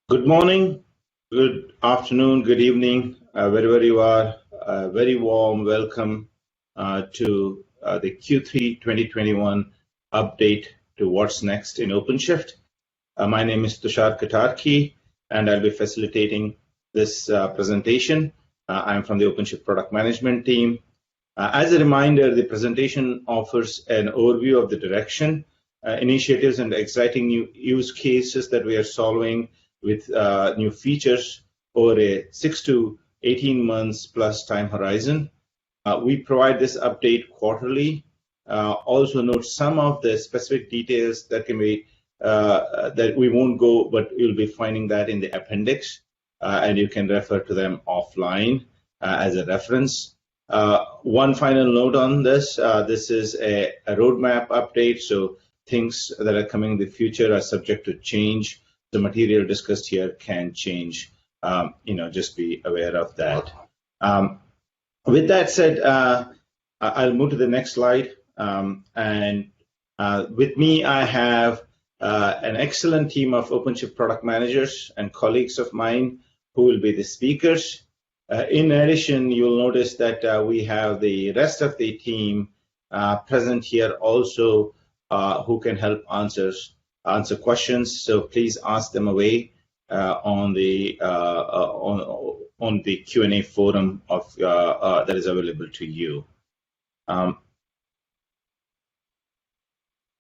Good morning, good afternoon, good evening, wherever you are. Very warm welcome to the Q3 2021 update to what's next in OpenShift. My name is Tushar Katarki, and I'll be facilitating this presentation. I'm from the OpenShift product management team. As a reminder, the presentation offers an overview of the direction, initiatives, and exciting new use cases that we are solving with new features over a 6 to 18 months plus time horizon. We provide this update quarterly. Also note some of the specific details that can be that we won't go, but you'll be finding that in the appendix, and you can refer to them offline as a reference. One final note on this, this is a roadmap update, so things that are coming in the future are subject to change. The material discussed here can change. Just be aware of that. With that said, I'll move to the next slide. With me, I have an excellent team of OpenShift product managers and colleagues of mine who will be the speakers. In addition, you'll notice that we have the rest of the team present here also who can help answer questions. So please ask them away on the Q&A forum that is available to you.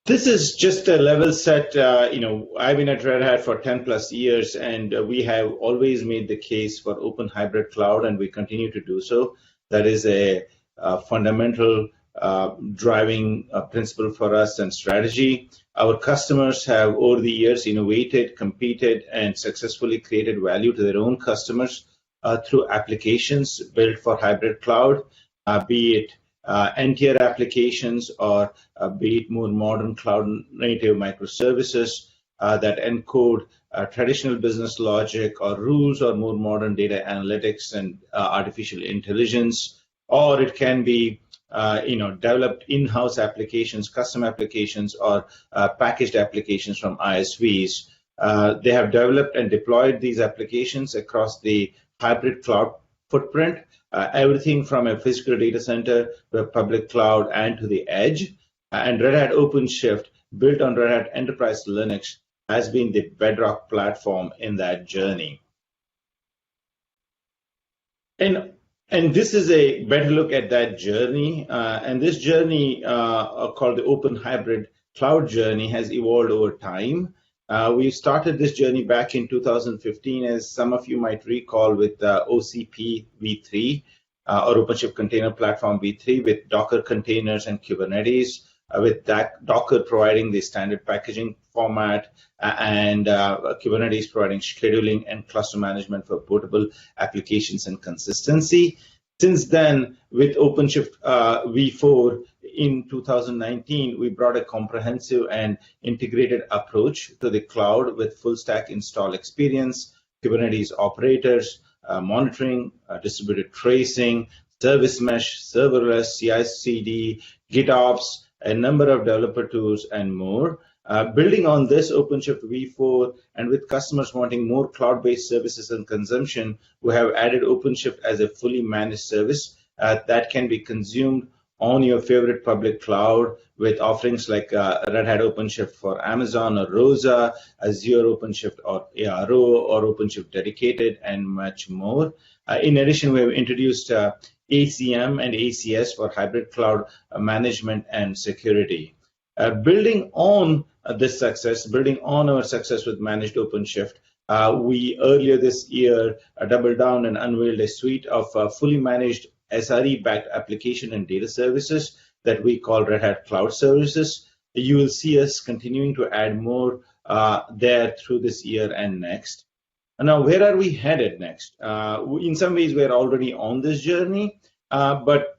This is just a level set. I've been at Red Hat for 10 plus years, and we have always made the case for open hybrid cloud, and we continue to do so. That is a fundamental driving principle for us and strategy. Our customers have, over the years, innovated, competed, and successfully created value to their own customers through applications built for hybrid cloud, be it N-tier applications or be it more modern cloud-native microservices that encode traditional business logic or rules or more modern data analytics and artificial intelligence, or it can be developed in-house applications, custom applications, or packaged applications from ISVs. They have developed and deployed these applications across the hybrid cloud footprint, everything from a physical data center to a public cloud and to the edge. And Red Hat OpenShift, built on Red Hat Enterprise Linux, has been the bedrock platform in that journey. And this is a better look at that journey. And this journey, called the Open Hybrid Cloud Journey, has evolved over time. We started this journey back in 2015, as some of you might recall, with OCP v3, or OpenShift Container Platform v3, with Docker containers and Kubernetes, with Docker providing the standard packaging format, and Kubernetes providing scheduling and cluster management for portable applications and consistency. Since then, with OpenShift v4 in 2019, we brought a comprehensive and integrated approach to the cloud with full stack install experience, Kubernetes operators, monitoring, distributed tracing, service mesh, serverless, CI/CD, GitOps, a number of developer tools, and more. Building on this OpenShift v4, and with customers wanting more cloud-based services and consumption, we have added OpenShift as a fully managed service that can be consumed on your favorite public cloud with offerings like Red Hat OpenShift for Amazon or Rosa, Azure OpenShift or ARO, or OpenShift Dedicated, and much more. In addition, we have introduced ACM and ACS for hybrid cloud management and security. Building on this success, building on our success with managed OpenShift, we earlier this year doubled down and unveiled a suite of fully managed SRE-backed application and data services that we call Red Hat Cloud Services. You will see us continuing to add more there through this year and next. Now, where are we headed next? In some ways, we're already on this journey, but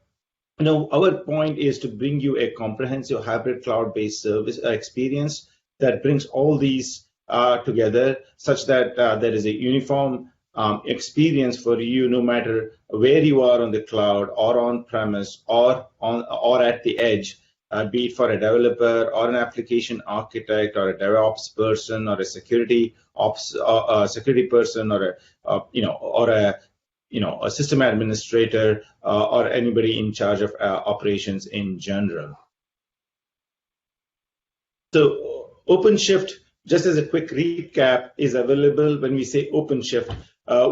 our point is to bring you a comprehensive hybrid cloud-based service experience that brings all these together, such that there is a uniform experience for you, no matter where you are on the cloud or on premise or at the edge. be it for a developer or an application architect or a DevOps person or a security ops security person or a system administrator or anybody in charge of operations in general. So OpenShift, just as a quick recap, is available. When we say OpenShift,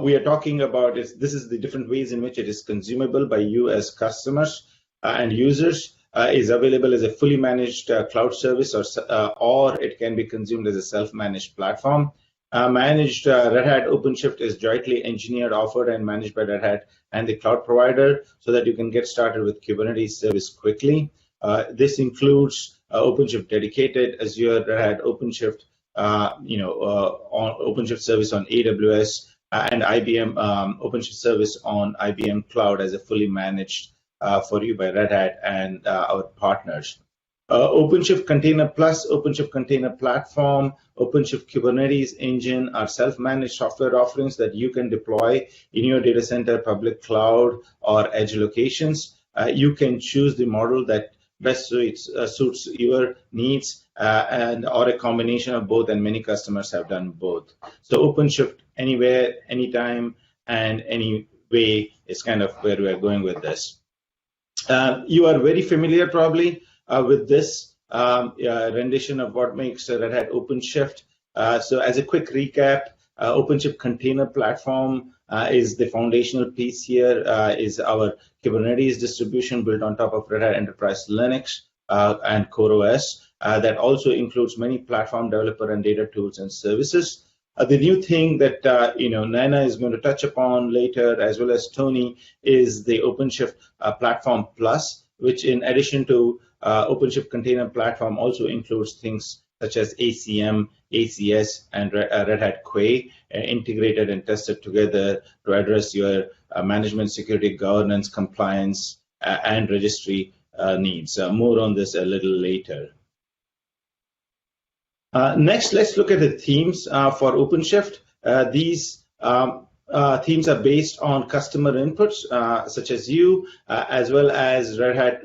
we are talking about this is the different ways in which it is consumable by you as customers and users. Is available as a fully managed cloud service, or it can be consumed as a self-managed platform. Managed Red Hat OpenShift is jointly engineered, offered, and managed by Red Hat and the cloud provider, so that you can get started with Kubernetes service quickly. This includes OpenShift Dedicated, Azure, Red Hat OpenShift, on OpenShift service on AWS, and IBM OpenShift service on IBM Cloud as a fully managed for you by Red Hat and our partners. OpenShift Container Plus, OpenShift Container Platform, OpenShift Kubernetes Engine are self-managed software offerings that you can deploy in your data center, public cloud, or edge locations. You can choose the model that best suits your needs or a combination of both, and many customers have done both. So OpenShift anywhere, anytime, and any way is kind of where we are going with this. You are very familiar probably with this rendition of what makes Red Hat OpenShift. So as a quick recap, OpenShift Container Platform is the foundational piece here, is our Kubernetes distribution built on top of Red Hat Enterprise Linux and CoreOS. That also includes many platform developer and data tools and services. The new thing that Nana is going to touch upon later, as well as Tony, is the OpenShift Platform Plus, which in addition to OpenShift Container Platform also includes things such as ACM, ACS, and Red Hat Quay, integrated and tested together to address your management, security, governance, compliance, and registry needs. More on this a little later. Next, let's look at the themes for OpenShift. These themes are based on customer inputs, such as you, as well as Red Hat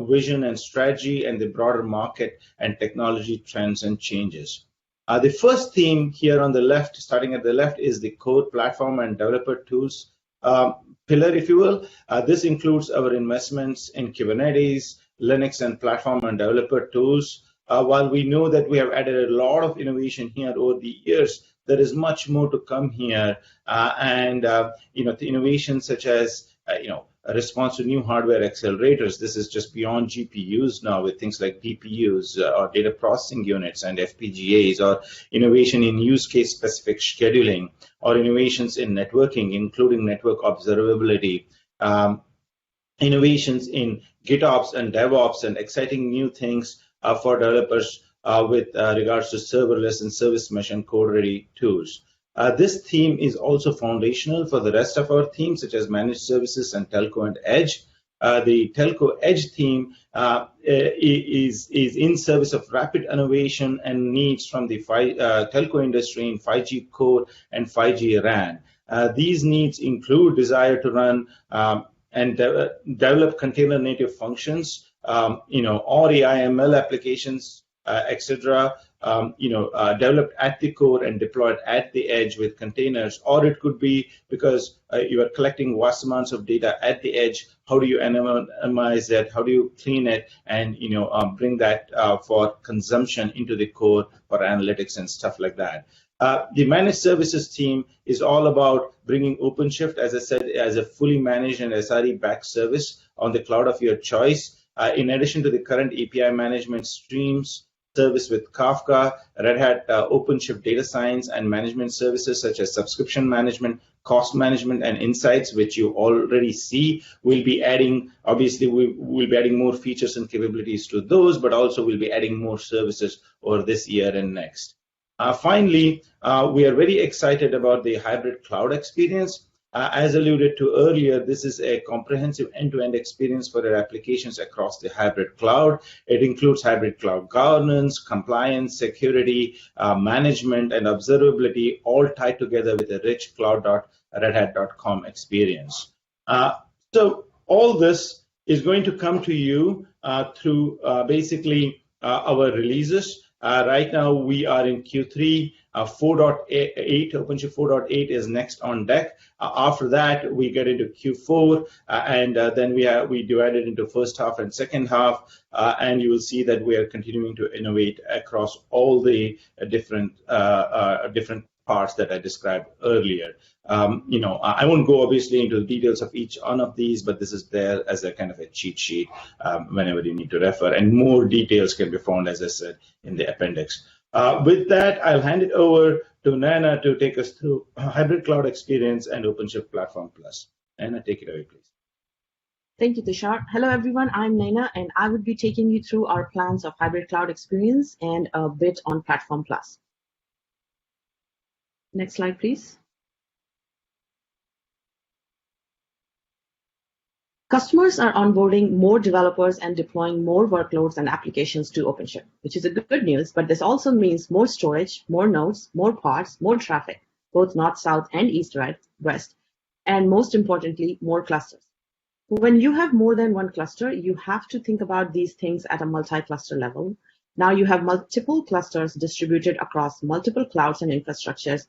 vision and strategy and the broader market and technology trends and changes. The first theme here on the left, starting at the left, is the core platform and developer tools pillar, if you will. This includes our investments in Kubernetes, Linux, and platform and developer tools. While we know that we have added a lot of innovation here over the years, there is much more to come here, the innovations such as a response to new hardware accelerators. This is just beyond GPUs now, with things like DPUs or data processing units and FPGAs, or innovation in use case specific scheduling, or innovations in networking, including network observability, innovations in GitOps and DevOps, and exciting new things for developers with regards to serverless and service mesh and code-ready tools. This theme is also foundational for the rest of our themes, such as managed services and telco and edge. The telco edge theme is in service of rapid innovation and needs from the telco industry in 5G core and 5G RAN. These needs include desire to run and develop container native functions, or AI/ML applications, etc. Developed at the core and deployed at the edge with containers, or it could be because you are collecting vast amounts of data at the edge. How do you anonymize that? How do you clean it and bring that for consumption into the core for analytics and stuff like that? The managed services team is all about bringing OpenShift, as I said, as a fully managed and SRE-backed service on the cloud of your choice. In addition to the current API management streams service with Kafka, Red Hat OpenShift data science and management services such as subscription management, cost management, and insights, which you already see. We'll be adding, obviously, we'll be adding more features and capabilities to those, but also we'll be adding more services over this year and next. Finally, we are very excited about the hybrid cloud experience. As alluded to earlier, this is a comprehensive end-to-end experience for your applications across the hybrid cloud. It includes hybrid cloud governance, compliance, security, management, and observability, all tied together with a rich cloud.redhat.com experience. So all this is going to come to you through basically our releases. Right now, we are in Q3. 4.8, OpenShift 4.8 is next on deck. After that, we get into Q4, and then we divide it into first half and second half, and you will see that we are continuing to innovate across all the different parts that I described earlier. I won't go obviously into the details of each one of these, but this is there as a kind of a cheat sheet whenever you need to refer, and more details can be found, as I said, in the appendix. With that, I'll hand it over to Nana to take us through hybrid cloud experience and OpenShift Platform Plus. Nana, take it away, please. Thank you, Tushar. Hello, everyone. I'm Naina, and I would be taking you through our plans of hybrid cloud experience and a bit on Platform Plus. Next slide, please. Customers are onboarding more developers and deploying more workloads and applications to OpenShift, which is a good news, but this also means more storage, more nodes, more pods, more traffic, both north, south, and east, west, and most importantly, more clusters. When you have more than one cluster, you have to think about these things at a multi-cluster level. Now you have multiple clusters distributed across multiple clouds and infrastructures.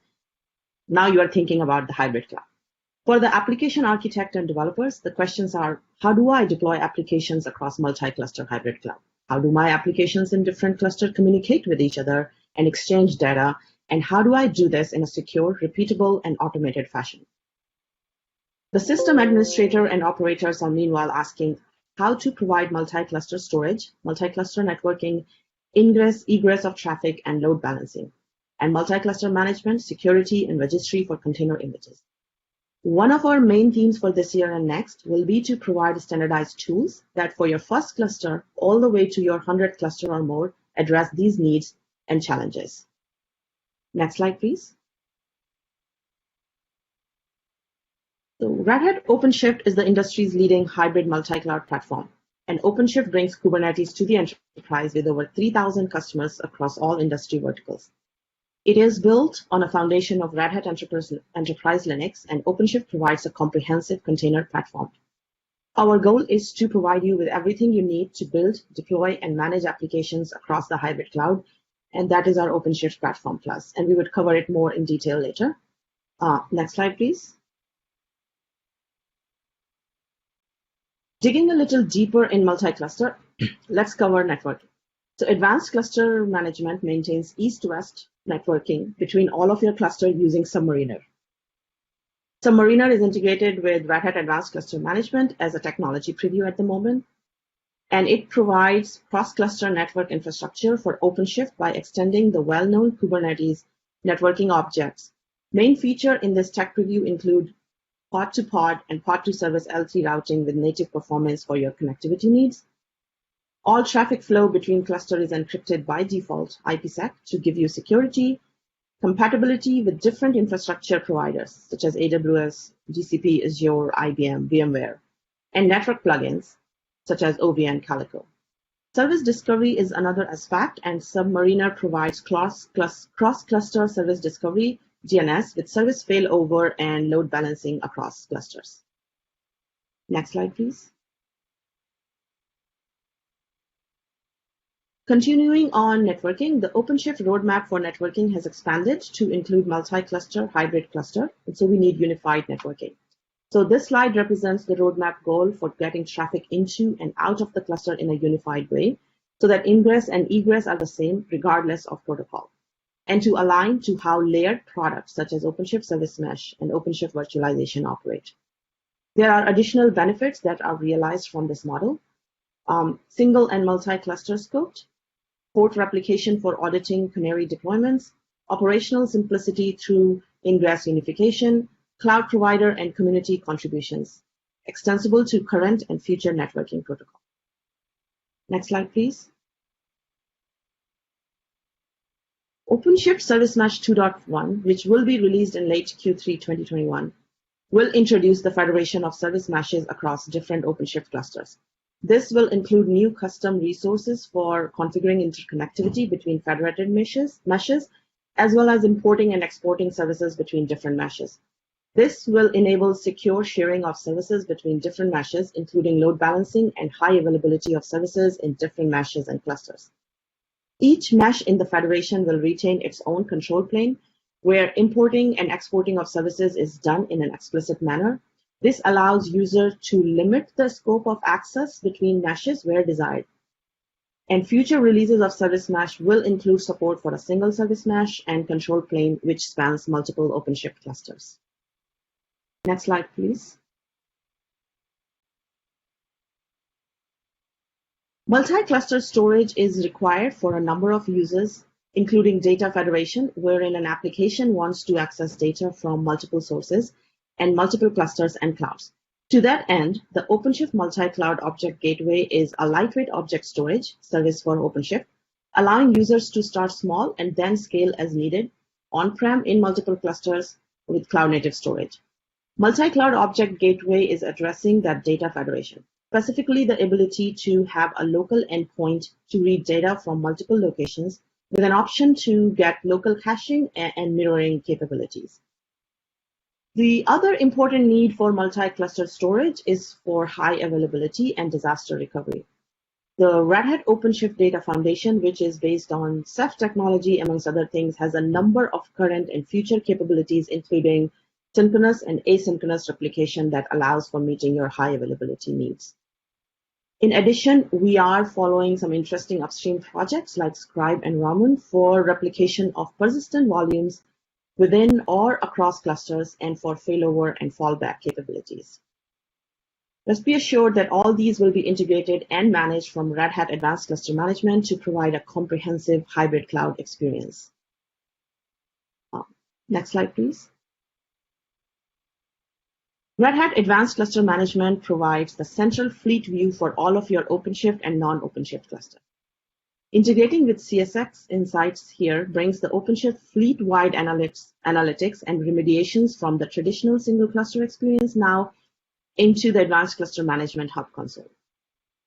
Now you are thinking about the hybrid cloud. For the application architect and developers, the questions are, how do I deploy applications across multi-cluster hybrid cloud? How do my applications in different clusters communicate with each other and exchange data? And how do I do this in a secure, repeatable, and automated fashion? The system administrator and operators are meanwhile asking how to provide multi-cluster storage, multi-cluster networking, ingress, egress of traffic, and load balancing, and multi-cluster management, security, and registry for container images. One of our main themes for this year and next will be to provide standardized tools that for your first cluster all the way to your 100th cluster or more address these needs and challenges. Next slide, please. So Red Hat OpenShift is the industry's leading hybrid multi-cloud platform, and OpenShift brings Kubernetes to the enterprise with over 3,000 customers across all industry verticals. It is built on a foundation of Red Hat Enterprise Linux, and OpenShift provides a comprehensive container platform. Our goal is to provide you with everything you need to build, deploy, and manage applications across the hybrid cloud, and that is our OpenShift Platform Plus, and we would cover it more in detail later. Next slide, please. Digging a little deeper in multi-cluster, let's cover networking. So advanced cluster management maintains east-west networking between all of your clusters using Submariner. Submariner is integrated with Red Hat Advanced Cluster Management as a technology preview at the moment, and it provides cross-cluster network infrastructure for OpenShift by extending the well-known Kubernetes networking objects. Main feature in this tech preview include pod-to-pod and pod-to-service L3 routing with native performance for your connectivity needs. All traffic flow between clusters is encrypted by default IPsec to give you security, compatibility with different infrastructure providers such as AWS, GCP, Azure, IBM, VMware, and network plugins such as OV and Telco. Service discovery is another aspect, and Submariner provides cross-cluster service discovery, DNS, with service failover and load balancing across clusters. Next slide, please. Continuing on networking, the OpenShift roadmap for networking has expanded to include multi-cluster, hybrid cluster, and so we need unified networking. So this slide represents the roadmap goal for getting traffic into and out of the cluster in a unified way, so that ingress and egress are the same regardless of protocol, and to align to how layered products such as OpenShift Service Mesh and OpenShift Virtualization operate. There are additional benefits that are realized from this model. Single and multi-cluster scoped, port replication for auditing canary deployments, operational simplicity through ingress unification, cloud provider and community contributions, extensible to current and future networking protocol. Next slide, please. OpenShift Service Mesh 2.1, which will be released in late Q3 2021, will introduce the federation of service meshes across different OpenShift clusters. This will include new custom resources for configuring interconnectivity between federated meshes, as well as importing and exporting services between different meshes. This will enable secure sharing of services between different meshes, including load balancing and high availability of services in different meshes and clusters. Each mesh in the federation will retain its own control plane, where importing and exporting of services is done in an explicit manner. This allows users to limit the scope of access between meshes where desired. And future releases of Service Mesh will include support for a single service mesh and control plane, which spans multiple OpenShift clusters. Next slide, please. Multi-cluster storage is required for a number of uses, including data federation, wherein an application wants to access data from multiple sources and multiple clusters and clouds. To that end, the OpenShift Multi-Cloud Object Gateway is a lightweight object storage service for OpenShift, allowing users to start small and then scale as needed on-prem in multiple clusters with cloud-native storage. Multi-Cloud Object Gateway is addressing that data federation, specifically the ability to have a local endpoint to read data from multiple locations with an option to get local caching and mirroring capabilities. The other important need for multi-cluster storage is for high availability and disaster recovery. The Red Hat OpenShift Data Foundation, which is based on Ceph technology, amongst other things, has a number of current and future capabilities, including synchronous and asynchronous replication that allows for meeting your high availability needs. In addition, we are following some interesting upstream projects like Scribe and Raman for replication of persistent volumes within or across clusters and for failover and fallback capabilities. Let's be assured that all these will be integrated and managed from Red Hat Advanced Cluster Management to provide a comprehensive hybrid cloud experience. Next slide, please. Red Hat Advanced Cluster Management provides the central fleet view for all of your OpenShift and non-OpenShift clusters. Integrating with CSX Insights here brings the OpenShift fleet-wide analytics and remediations from the traditional single cluster experience now into the Advanced Cluster Management Hub console.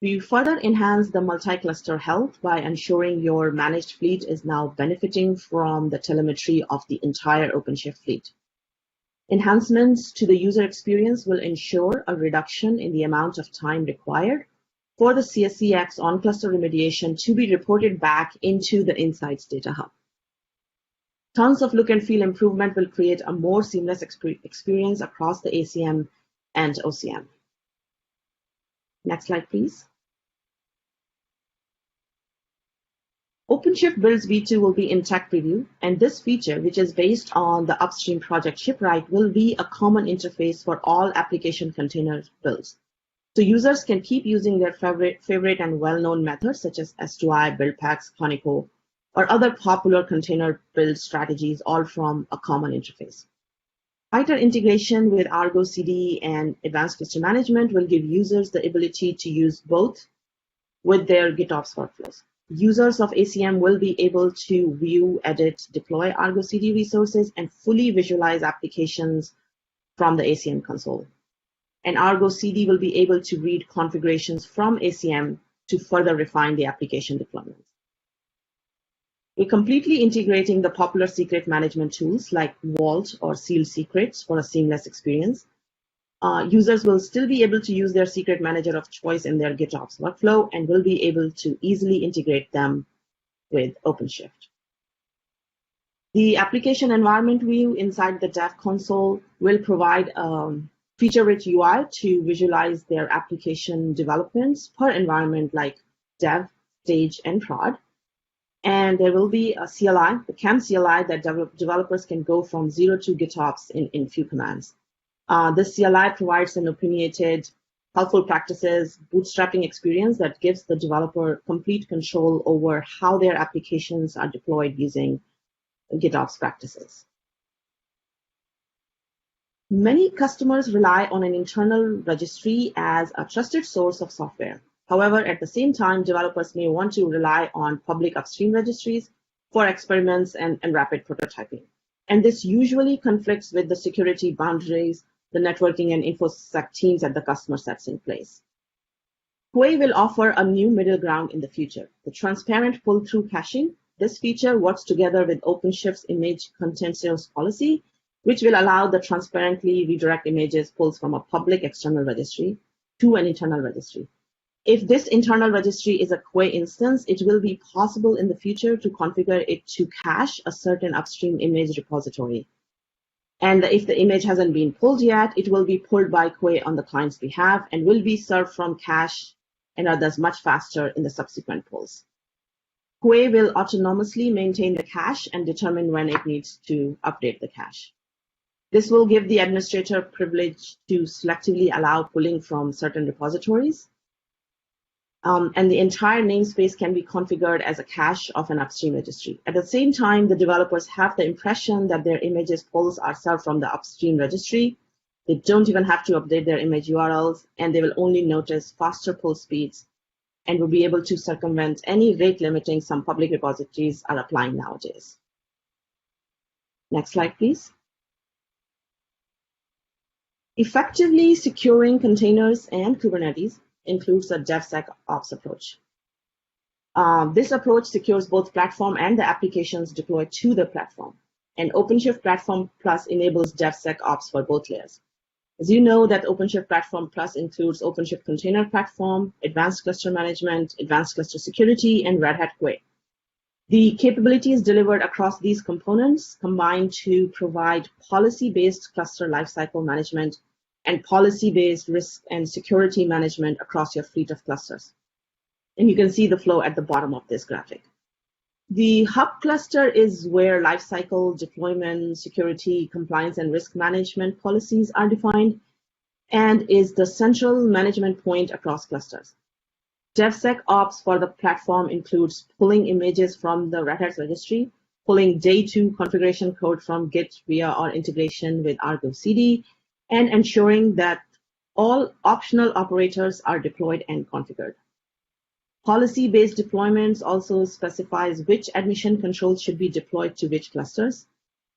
We further enhance the multi-cluster health by ensuring your managed fleet is now benefiting from the telemetry of the entire OpenShift fleet. Enhancements to the user experience will ensure a reduction in the amount of time required for the CSCX on-cluster remediation to be reported back into the Insights Data Hub. Tons of look and feel improvement will create a more seamless experience across the ACM and OCM. Next slide, please. OpenShift Builds v2 will be in tech preview, and this feature, which is based on the upstream project Shipwright, will be a common interface for all application container builds. So users can keep using their favorite and well-known methods such as S2I, BuildPacks, Conico, or other popular container build strategies, all from a common interface. Tighter integration with Argo CD and Advanced Cluster Management will give users the ability to use both with their GitOps workflows. Users of ACM will be able to view, edit, deploy Argo CD resources, and fully visualize applications from the ACM console. And Argo CD will be able to read configurations from ACM to further refine the application deployments. We're completely integrating the popular secret management tools like Vault or Sealed Secrets for a seamless experience. Users will still be able to use their secret manager of choice in their GitOps workflow and will be able to easily integrate them with OpenShift. The application environment view inside the dev console will provide feature-rich UI to visualize their application developments per environment like dev, stage, and prod. And there will be a CLI, the CAM CLI, that developers can go from zero to GitOps in few commands. This CLI provides an opinionated, helpful practices, bootstrapping experience that gives the developer complete control over how their applications are deployed using GitOps practices. Many customers rely on an internal registry as a trusted source of software. However, at the same time, developers may want to rely on public upstream registries for experiments and rapid prototyping. And this usually conflicts with the security boundaries, the networking and InfoSec teams that the customer sets in place. Quay will offer a new middle ground in the future, the transparent pull-through caching. This feature works together with OpenShift's image content sales policy which will allow the transparently redirect images pulls from a public external registry to an internal registry. If this internal registry is a Quay instance, it will be possible in the future to configure it to cache a certain upstream image repository. And if the image hasn't been pulled yet, it will be pulled by Quay on the client's behalf and will be served from cache and are thus much faster in the subsequent pulls. Quay will autonomously maintain the cache and determine when it needs to update the cache. This will give the administrator privilege to selectively allow pulling from certain repositories. And the entire namespace can be configured as a cache of an upstream registry. At the same time, the developers have the impression that their images pulls are served from the upstream registry. They don't even have to update their image URLs, and they will only notice faster pull speeds and will be able to circumvent any rate limiting some public repositories are applying nowadays. Next slide, please. Effectively securing containers and Kubernetes includes a DevSecOps approach. This approach secures both platform and the applications deployed to the platform. And OpenShift Platform Plus enables DevSecOps for both layers. As you know, that OpenShift Platform Plus includes OpenShift Container Platform, Advanced Cluster Management, Advanced Cluster Security, and Red Hat Quay. The capabilities delivered across these components combine to provide policy-based cluster lifecycle management and policy-based risk and security management across your fleet of clusters. And you can see the flow at the bottom of this graphic. The hub cluster is where lifecycle, deployment, security, compliance, and risk management policies are defined and is the central management point across clusters. DevSecOps for the platform includes pulling images from the Red Hat registry, pulling day 2 configuration code from Git via our integration with Argo CD, and ensuring that all optional operators are deployed and configured. Policy-based deployments also specifies which admission controls should be deployed to which clusters.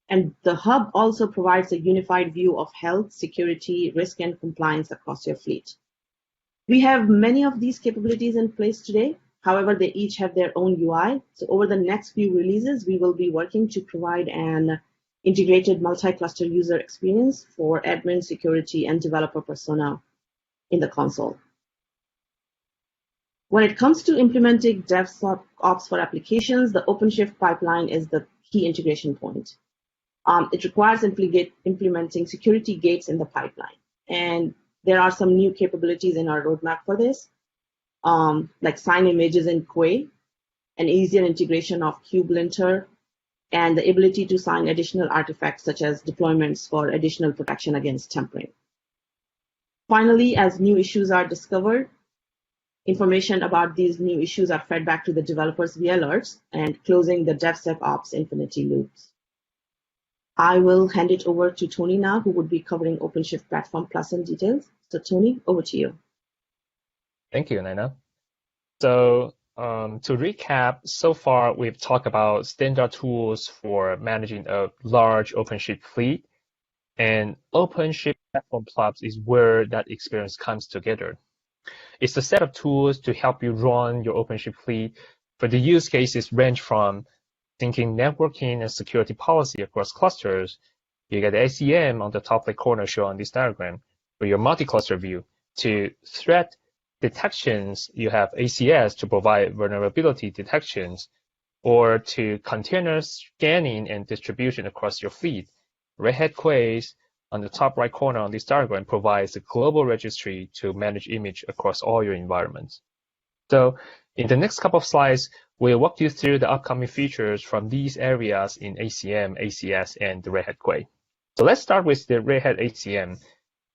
And the hub also provides a unified view of health, security, risk, and compliance across your fleet. We have many of these capabilities in place today. However, they each have their own UI. So over the next few releases, we will be working to provide an integrated multi-cluster user experience for admin, security, and developer persona in the console. When it comes to implementing DevSecOps for applications, the OpenShift pipeline is the key integration point. It requires implementing security gates in the pipeline. And there are some new capabilities in our roadmap for this, like sign images in Quay, an easier integration of kubelinter, and the ability to sign additional artifacts such as deployments for additional protection against tampering. Finally, as new issues are discovered, information about these new issues are fed back to the developers via alerts and closing the DevSecOps infinity loops. I will hand it over to Tony now, who would be covering OpenShift Platform Plus in details. So Tony, over to you. Thank you, Naina. So to recap, so far we've talked about standard tools for managing a large OpenShift fleet, and OpenShift Platform Plus is where that experience comes together. It's a set of tools to help you run your OpenShift fleet, but the use cases range from thinking networking and security policy across clusters. You get ACM on the top right corner shown on this diagram for your multi-cluster view, to threat detections. You have ACS to provide vulnerability detections, or to container scanning and distribution across your fleet. Red Hat Quay on the top right corner on this diagram provides a global registry to manage image across all your environments. So in the next couple of slides, we'll walk you through the upcoming features from these areas in ACM, ACS, and the Red Hat Quay. So let's start with the Red Hat ACM.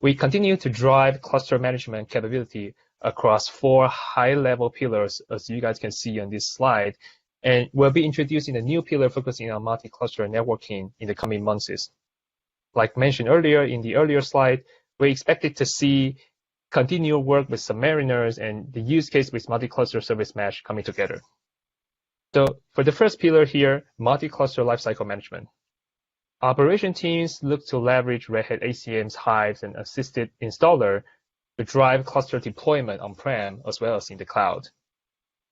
We continue to drive cluster management capability across 4 high-level pillars, as you guys can see on this slide. And we'll be introducing a new pillar focusing on multi-cluster networking in the coming months. Like mentioned earlier in the earlier slide, we expected to see continued work with submariners and the use case with multi-cluster service mesh coming together. So for the first pillar here, multi-cluster lifecycle management. Operation teams look to leverage Red Hat ACM's Hives and assisted installer to drive cluster deployment on-prem as well as in the cloud.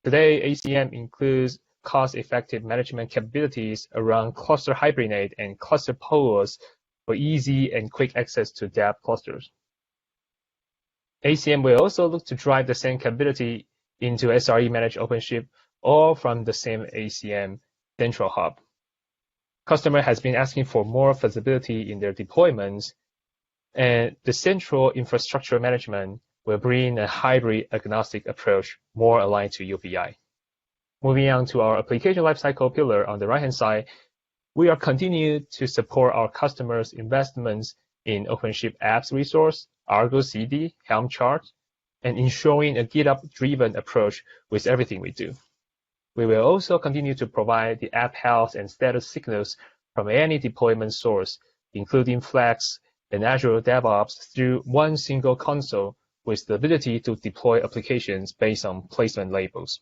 Today, ACM includes cost-effective management capabilities around cluster hibernate and cluster pools for easy and quick access to dev clusters. ACM will also look to drive the same capability into SRE managed OpenShift, all from the same ACM central hub. Customer has been asking for more flexibility in their deployments, and the central infrastructure management will bring a hybrid agnostic approach more aligned to UBI. Moving on to our application lifecycle pillar on the right-hand side, we are continuing to support our customers' investments in OpenShift apps resource, Argo CD, Helm chart, and ensuring a GitOps-driven approach with everything we do. We will also continue to provide the app health and status signals from any deployment source, including Flex and Azure DevOps, through one single console with the ability to deploy applications based on placement labels.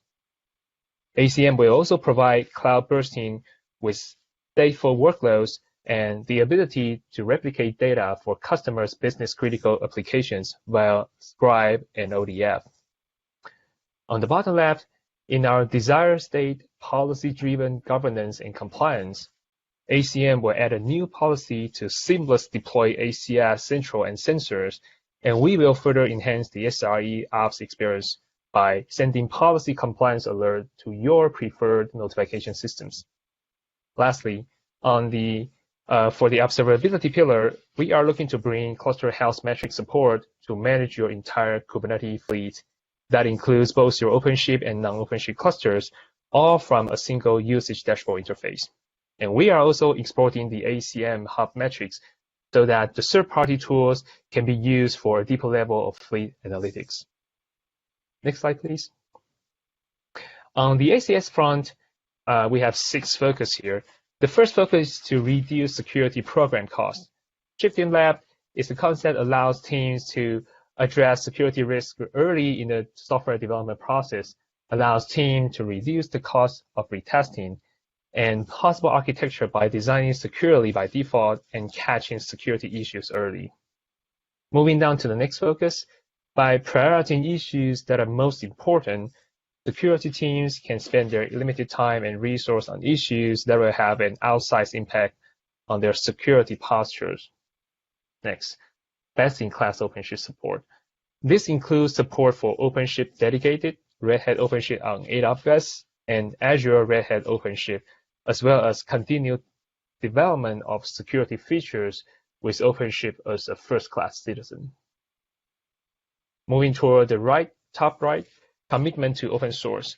ACM will also provide cloud bursting with stateful workloads and the ability to replicate data for customers' business-critical applications via Scribe and ODF. On the bottom left, in our desired state policy-driven governance and compliance, ACM will add a new policy to seamlessly deploy ACS Central and sensors, and we will further enhance the SRE ops experience by sending policy compliance alert to your preferred notification systems. Lastly, for the observability pillar, we are looking to bring cluster health metric support to manage your entire Kubernetes fleet. That includes both your OpenShift and non-OpenShift clusters, all from a single usage dashboard interface. And we are also exporting the ACM hub metrics so that the third-party tools can be used for a deeper level of fleet analytics. Next slide, please. On the ACS front, we have 6 focus here. The first focus is to reduce security program costs. Shifting left is the concept that allows teams to address security risk early in the software development process, allows teams to reduce the cost of retesting, and possible architecture by designing securely by default and catching security issues early. Moving down to the next focus, by prioritizing issues that are most important, security teams can spend their limited time and resource on issues that will have an outsized impact on their security postures. Next, best-in-class OpenShift support. This includes support for OpenShift Dedicated, Red Hat OpenShift on AWS, and Azure Red Hat OpenShift, as well as continued development of security features with OpenShift as a first-class citizen. Moving toward the top right, commitment to open source.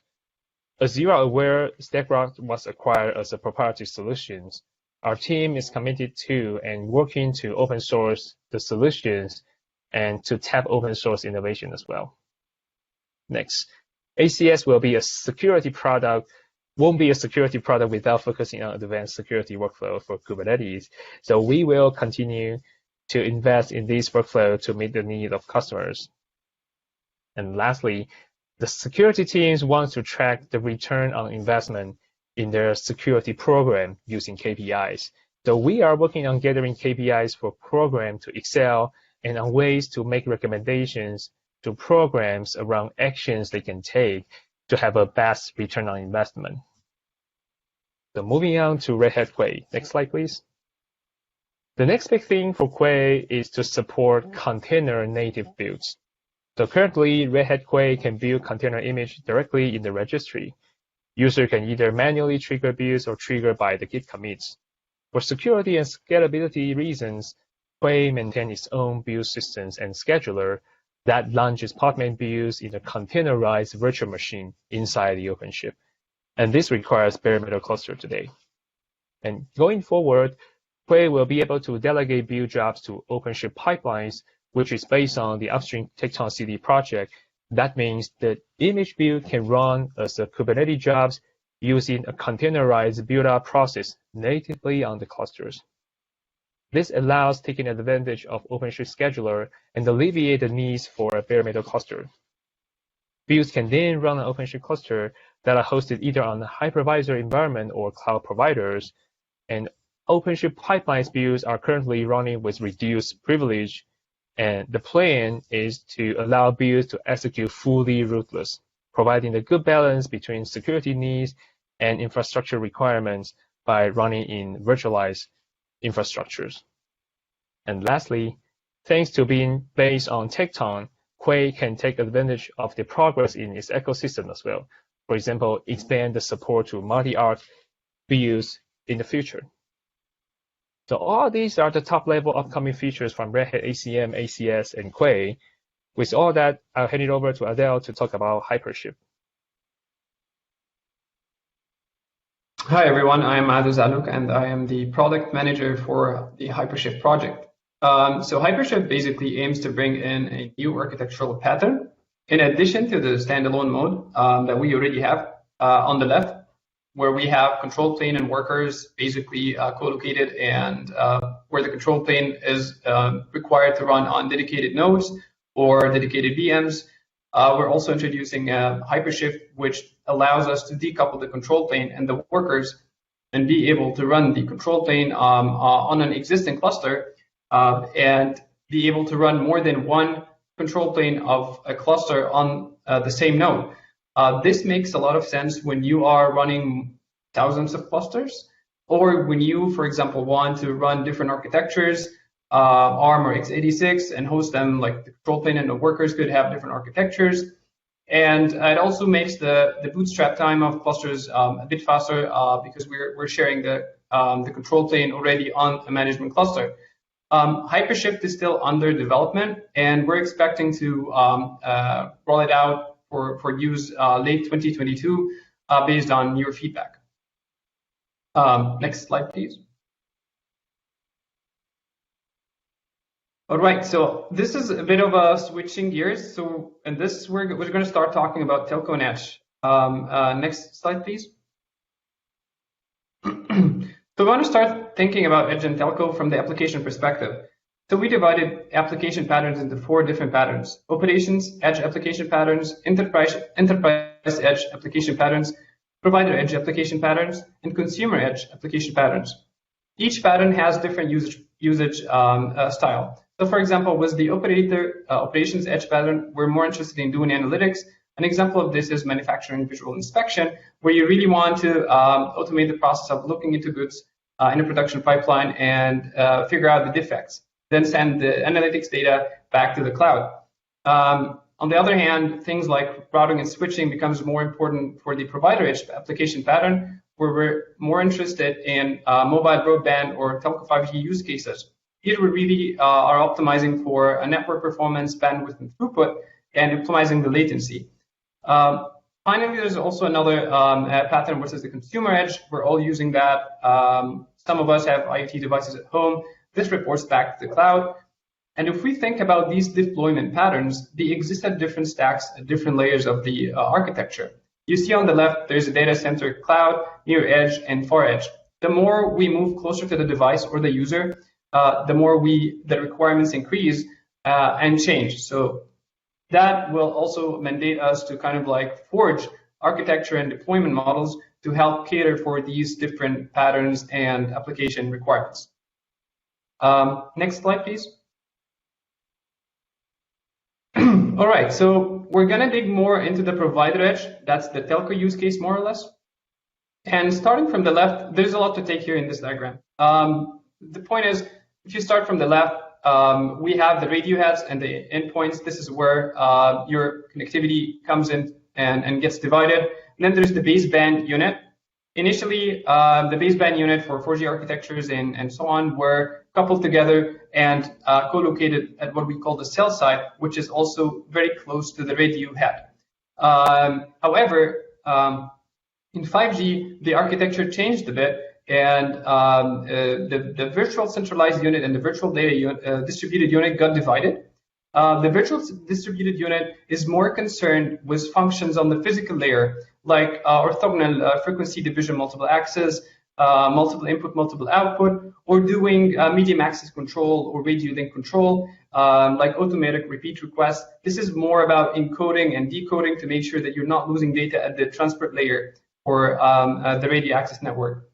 As you are aware, StackRock was acquired as a proprietary solution. Our team is committed to and working to open source the solutions and to tap open source innovation as well. Next, ACS will be a security product, won't be a security product without focusing on advanced security workflow for Kubernetes. So we will continue to invest in these workflows to meet the need of customers. And lastly, the security teams want to track the return on investment in their security program using KPIs. So we are working on gathering KPIs for program to excel and on ways to make recommendations to programs around actions they can take to have a best return on investment. So moving on to Red Hat Quay. Next slide, please. The next big thing for Quay is to support container native builds. So currently, Red Hat Quay can build container image directly in the registry. User can either manually trigger builds or trigger by the Git commits. For security and scalability reasons, Quay maintains its own build systems and scheduler that launches Podman builds in a containerized virtual machine inside the OpenShift. And this requires bare metal cluster today. And going forward, Quay will be able to delegate build jobs to OpenShift pipelines, which is based on the upstream Tecton CD project. That means the image build can run as a Kubernetes jobs using a containerized build-up process natively on the clusters. This allows taking advantage of OpenShift scheduler and alleviate the needs for a bare metal cluster. Builds can then run on OpenShift cluster that are hosted either on the hypervisor environment or cloud providers. And OpenShift pipelines builds are currently running with reduced privilege. And the plan is to allow builds to execute fully rootless, providing a good balance between security needs and infrastructure requirements by running in virtualized infrastructures. And lastly, thanks to being based on Tecton, Quay can take advantage of the progress in its ecosystem as well. For example, expand the support to multi-arc views in the future. So all these are the top-level upcoming features from Red Hat ACM, ACS, and Quay. With all that, I'll hand it over to Adele to talk about Hypershift. Hi everyone, I am Adu Zaluk and I am the product manager for the Hypershift project. So Hypershift basically aims to bring in a new architectural pattern in addition to the standalone mode that we already have on the left, where we have control plane and workers basically co-located, and where the control plane is required to run on dedicated nodes or dedicated VMs. We're also introducing Hypershift, which allows us to decouple the control plane and the workers and be able to run the control plane on an existing cluster and be able to run more than one control plane of a cluster on the same node. This makes a lot of sense when you are running thousands of clusters, or when you, for example, want to run different architectures, ARM or x86, and host them, like the control plane and the workers could have different architectures. And it also makes the bootstrap time of clusters a bit faster because we're sharing the control plane already on a management cluster. Hypershift is still under development, and we're expecting to roll it out for use late 2022 based on your feedback. Next slide, please. All right, so this is a bit of a switching gears. So in this, we're going to start talking about Telco and Edge. Next slide, please. So we want to start thinking about Edge and Telco from the application perspective. So we divided application patterns into 4 different patterns: operations, edge application patterns, enterprise edge application patterns, provider edge application patterns, and consumer edge application patterns. Each pattern has different usage style. So for example, with the operations edge pattern, we're more interested in doing analytics. An example of this is manufacturing visual inspection, where you really want to automate the process of looking into goods in a production pipeline and figure out the defects, then send the analytics data back to the cloud. On the other hand, things like routing and switching becomes more important for the provider edge application pattern, where we're more interested in mobile broadband or telco 5G use cases. Here we really are optimizing for a network performance, bandwidth, and throughput, and optimizing the latency. Finally, there's also another pattern, which is the consumer edge. We're all using that. Some of us have IoT devices at home. This reports back to the cloud. And if we think about these deployment patterns, they exist at different stacks, at different layers of the architecture. You see on the left, there's a data center, cloud, near edge, and far edge. The more we move closer to the device or the user, the more the requirements increase and change. So that will also mandate us to kind of like forge architecture and deployment models to help cater for these different patterns and application requirements. Next slide, please. All right, so we're gonna dig more into the provider edge. That's the telco use case, more or less. And starting from the left, there's a lot to take here in this diagram. The point is, if you start from the left, we have the radio heads and the endpoints. This is where your connectivity comes in and gets divided. And then there's the baseband unit. Initially, the baseband unit for 4G architectures and so on were coupled together and co-located at what we call the cell site, which is also very close to the radio head. However, in 5G, the architecture changed a bit, and the virtual centralized unit and the virtual data distributed unit got divided. The virtual distributed unit is more concerned with functions on the physical layer, like orthogonal frequency division, multiple access, multiple input, multiple output, or doing medium access control or radio link control, like automatic repeat requests. This is more about encoding and decoding to make sure that you're not losing data at the transport layer for the radio access network.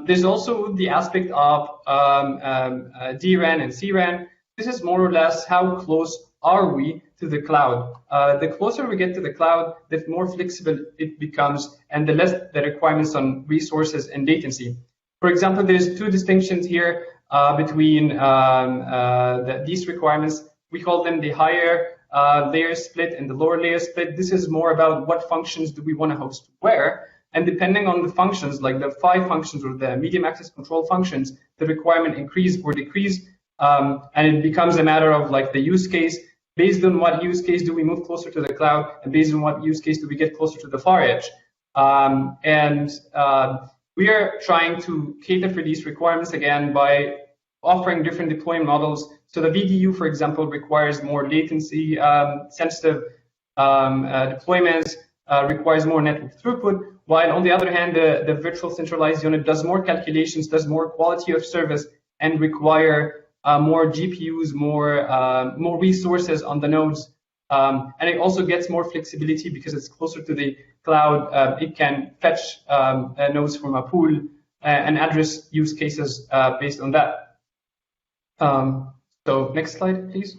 There's also the aspect of DRAN and CRAN. This is more or less how close are we to the cloud. The closer we get to the cloud, the more flexible it becomes and the less the requirements on resources and latency. For example, there's 2 distinctions here. between these requirements. We call them the higher layer split and the lower layer split. This is more about what functions do we want to host where. And depending on the functions, like the 5 functions or the medium access control functions, the requirement increase or decrease. And it becomes a matter of like the use case. Based on what use case do we move closer to the cloud, and based on what use case do we get closer to the far edge. We are trying to cater for these requirements again by offering different deployment models. So the VDU, for example, requires more latency sensitive deployments, requires more network throughput, while on the other hand, the virtual centralized unit does more calculations, does more quality of service, and require more GPUs, more resources on the nodes. And it also gets more flexibility because it's closer to the cloud. It can fetch nodes from a pool and address use cases based on that. So next slide, please.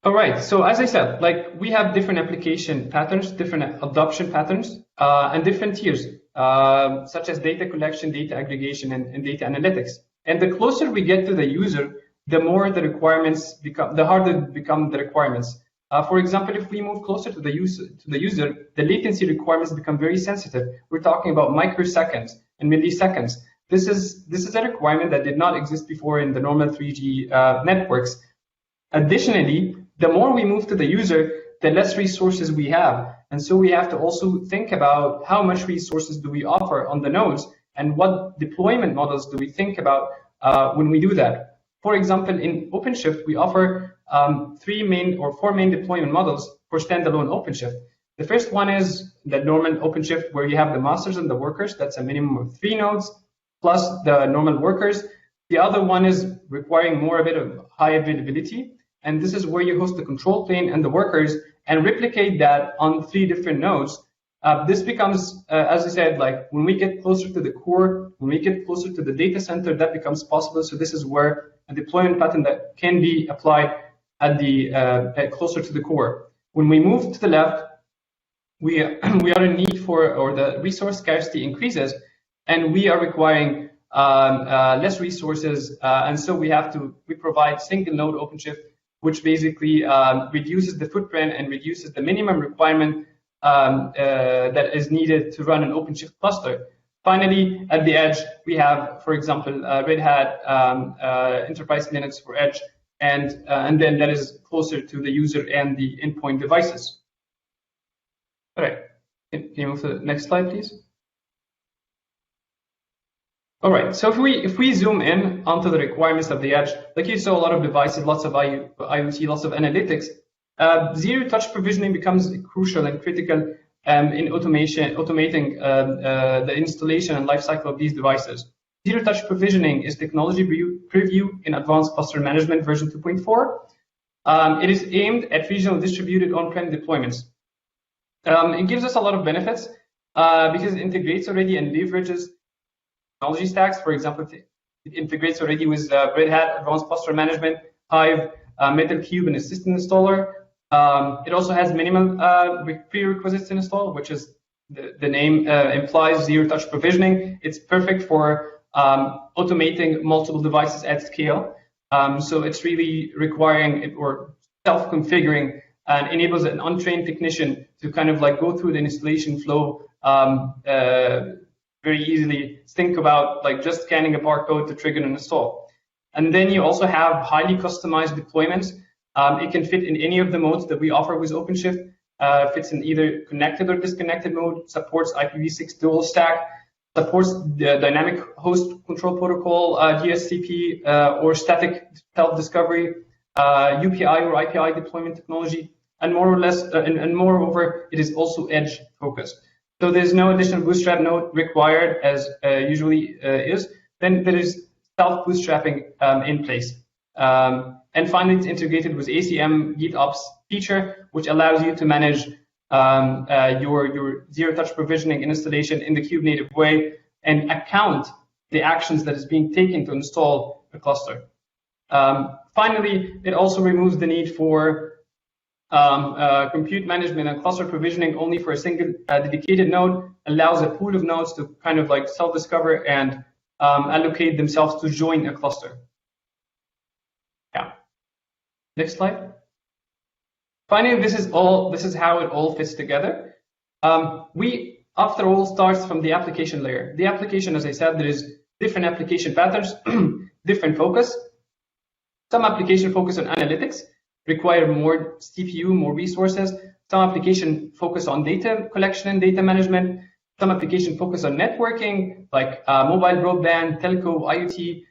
All right, so as I said, like we have different application patterns, different adoption patterns, and different tiers, such as data collection, data aggregation, and data analytics. And the closer we get to the user, the more the requirements become, the harder become the requirements. For example, if we move closer to the user, the latency requirements become very sensitive. We're talking about microseconds and milliseconds. This is a requirement that did not exist before in the normal 3G networks. Additionally, the more we move to the user, the less resources we have. And so we have to also think about how much resources do we offer on the nodes and what deployment models do we think about when we do that. For example, in OpenShift, we offer 4 main deployment models for standalone OpenShift. The first one is the normal OpenShift where you have the masters and the workers. That's a minimum of 3 nodes plus the normal workers. The other one is requiring a bit of high availability. And this is where you host the control plane and the workers and replicate that on 3 different nodes. This becomes, as I said, like when we get closer to the core, when we get closer to the data center, that becomes possible. So this is where a deployment pattern that can be applied at the closer to the core. When we move to the left, we are in need for, or the resource scarcity increases, and we are requiring less resources, and so we provide single node OpenShift, which basically reduces the footprint and reduces the minimum requirement that is needed to run an OpenShift cluster. Finally, at the edge, we have, for example, Red Hat Enterprise Linux for Edge, and then that is closer to the user and the endpoint devices. All right, can you move to the next slide, please? All right, so if we zoom in onto the requirements of the edge, like you saw a lot of devices, lots of IoT, lots of analytics, zero-touch provisioning becomes crucial and critical in automating the installation and lifecycle of these devices. Zero-touch provisioning is technology preview in Advanced Cluster Management version 2.4. It is aimed at regional distributed on-prem deployments. It gives us a lot of benefits because it integrates already and leverages technology stacks. For example, it integrates already with Red Hat Advanced Cluster Management, Hive, Metal Cube, and a system installer. It also has minimal prerequisites to install, which is the name implies zero-touch provisioning. It's perfect for automating multiple devices at scale. So it's really requiring it or self-configuring and enables an untrained technician to kind of like go through the installation flow very easily. Think about like just scanning a barcode to trigger an install. And then you also have highly customized deployments. It can fit in any of the modes that we offer with OpenShift. Fits in either connected or disconnected mode, supports IPv6 dual stack, supports the dynamic host control protocol, DSCP, or static self-discovery, UPI or IPI deployment technology, and more or less, and moreover, it is also edge focused. So there's no additional bootstrap node required as usually is. Then there is self-bootstrapping in place. And finally, it's integrated with ACM GitOps feature, which allows you to manage your zero-touch provisioning and installation in the KNative way and account the actions that is being taken to install a cluster. Finally, it also removes the need for compute management and cluster provisioning only for a single dedicated node allows a pool of nodes to kind of like self-discover and allocate themselves to join a cluster. Yeah. Next slide. Finally, this is how it all fits together. After all, starts from the application layer. The application, as I said, there is different application patterns, different focus. Some application focus on analytics, require more CPU, more resources. Some application focus on data collection and data management. Some application focus on networking, like mobile broadband, telco, IoT,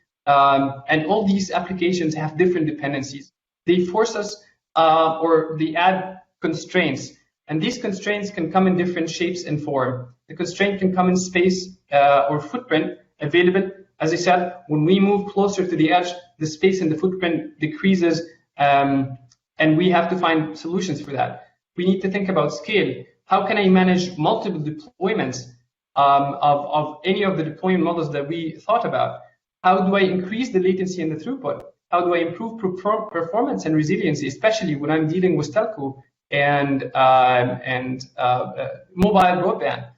and all these applications have different dependencies. They force us or they add constraints. And these constraints can come in different shapes and form. The constraint can come in space or footprint available. As I said, when we move closer to the edge, the space and the footprint decreases, and we have to find solutions for that. We need to think about scale. How can I manage multiple deployments of any of the deployment models that we thought about? How do I increase the latency and the throughput? How do I improve performance and resiliency, especially when I'm dealing with telco and mobile broadband?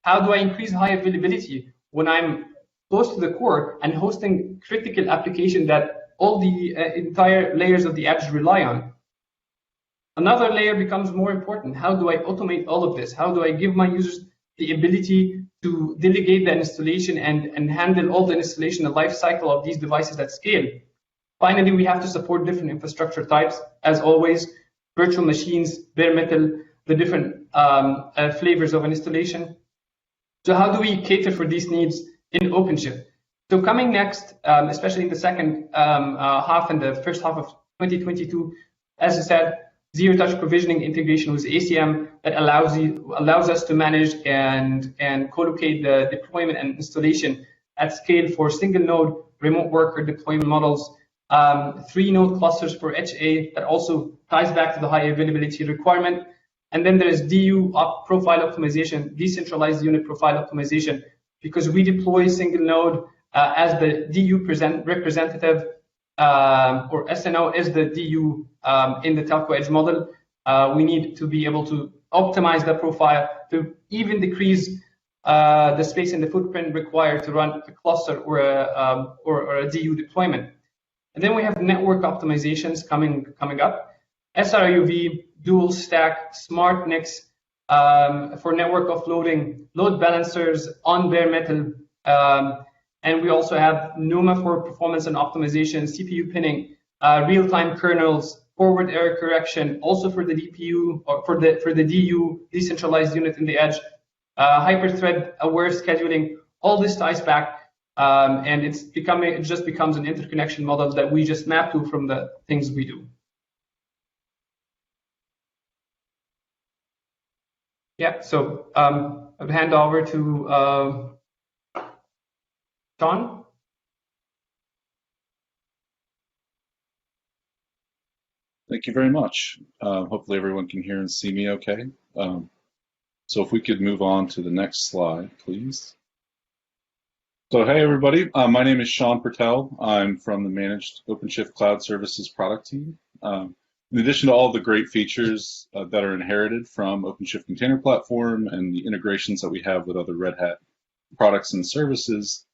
How do I increase high availability when I'm close to the core and hosting critical application that all the entire layers of the edge rely on? Another layer becomes more important. How do I automate all of this? How do I give my users the ability to delegate the installation and handle all the installation and life cycle of these devices at scale? Finally, we have to support different infrastructure types, as always, virtual machines, bare metal, the different flavors of an installation. So how do we cater for these needs in OpenShift? So coming next, especially in the second half and the first half of 2022, as I said, zero-touch provisioning integration with ACM that allows us to manage and co-locate the deployment and installation at scale for single-node remote worker deployment models. 3-node clusters for HA that also ties back to the high availability requirement. And then there is DU profile optimization, decentralized unit profile optimization, because we deploy single node as the DU representative, or SNO is the DU in the telco edge model. We need to be able to optimize the profile to even decrease the space and the footprint required to run a cluster or a DU deployment. And then we have network optimizations coming up. SRUV, dual stack, smart NICs for network offloading, load balancers on bare metal, and we also have NUMA for performance and optimization, CPU pinning, real-time kernels, forward error correction, also for the DPU or for the DU, decentralized unit in the edge, hyper-thread aware scheduling. All this ties back. And it just becomes an interconnection model that we just map to from the things we do. Yeah, so I'll hand over to Sean. Thank you very much. Hopefully everyone can hear and see me okay. So if we could move on to the next slide, please. So hey everybody, my name is Sean Pertel. I'm from the Managed OpenShift Cloud Services product team. In addition to all the great features that are inherited from OpenShift Container Platform and the integrations that we have with other Red Hat products and services,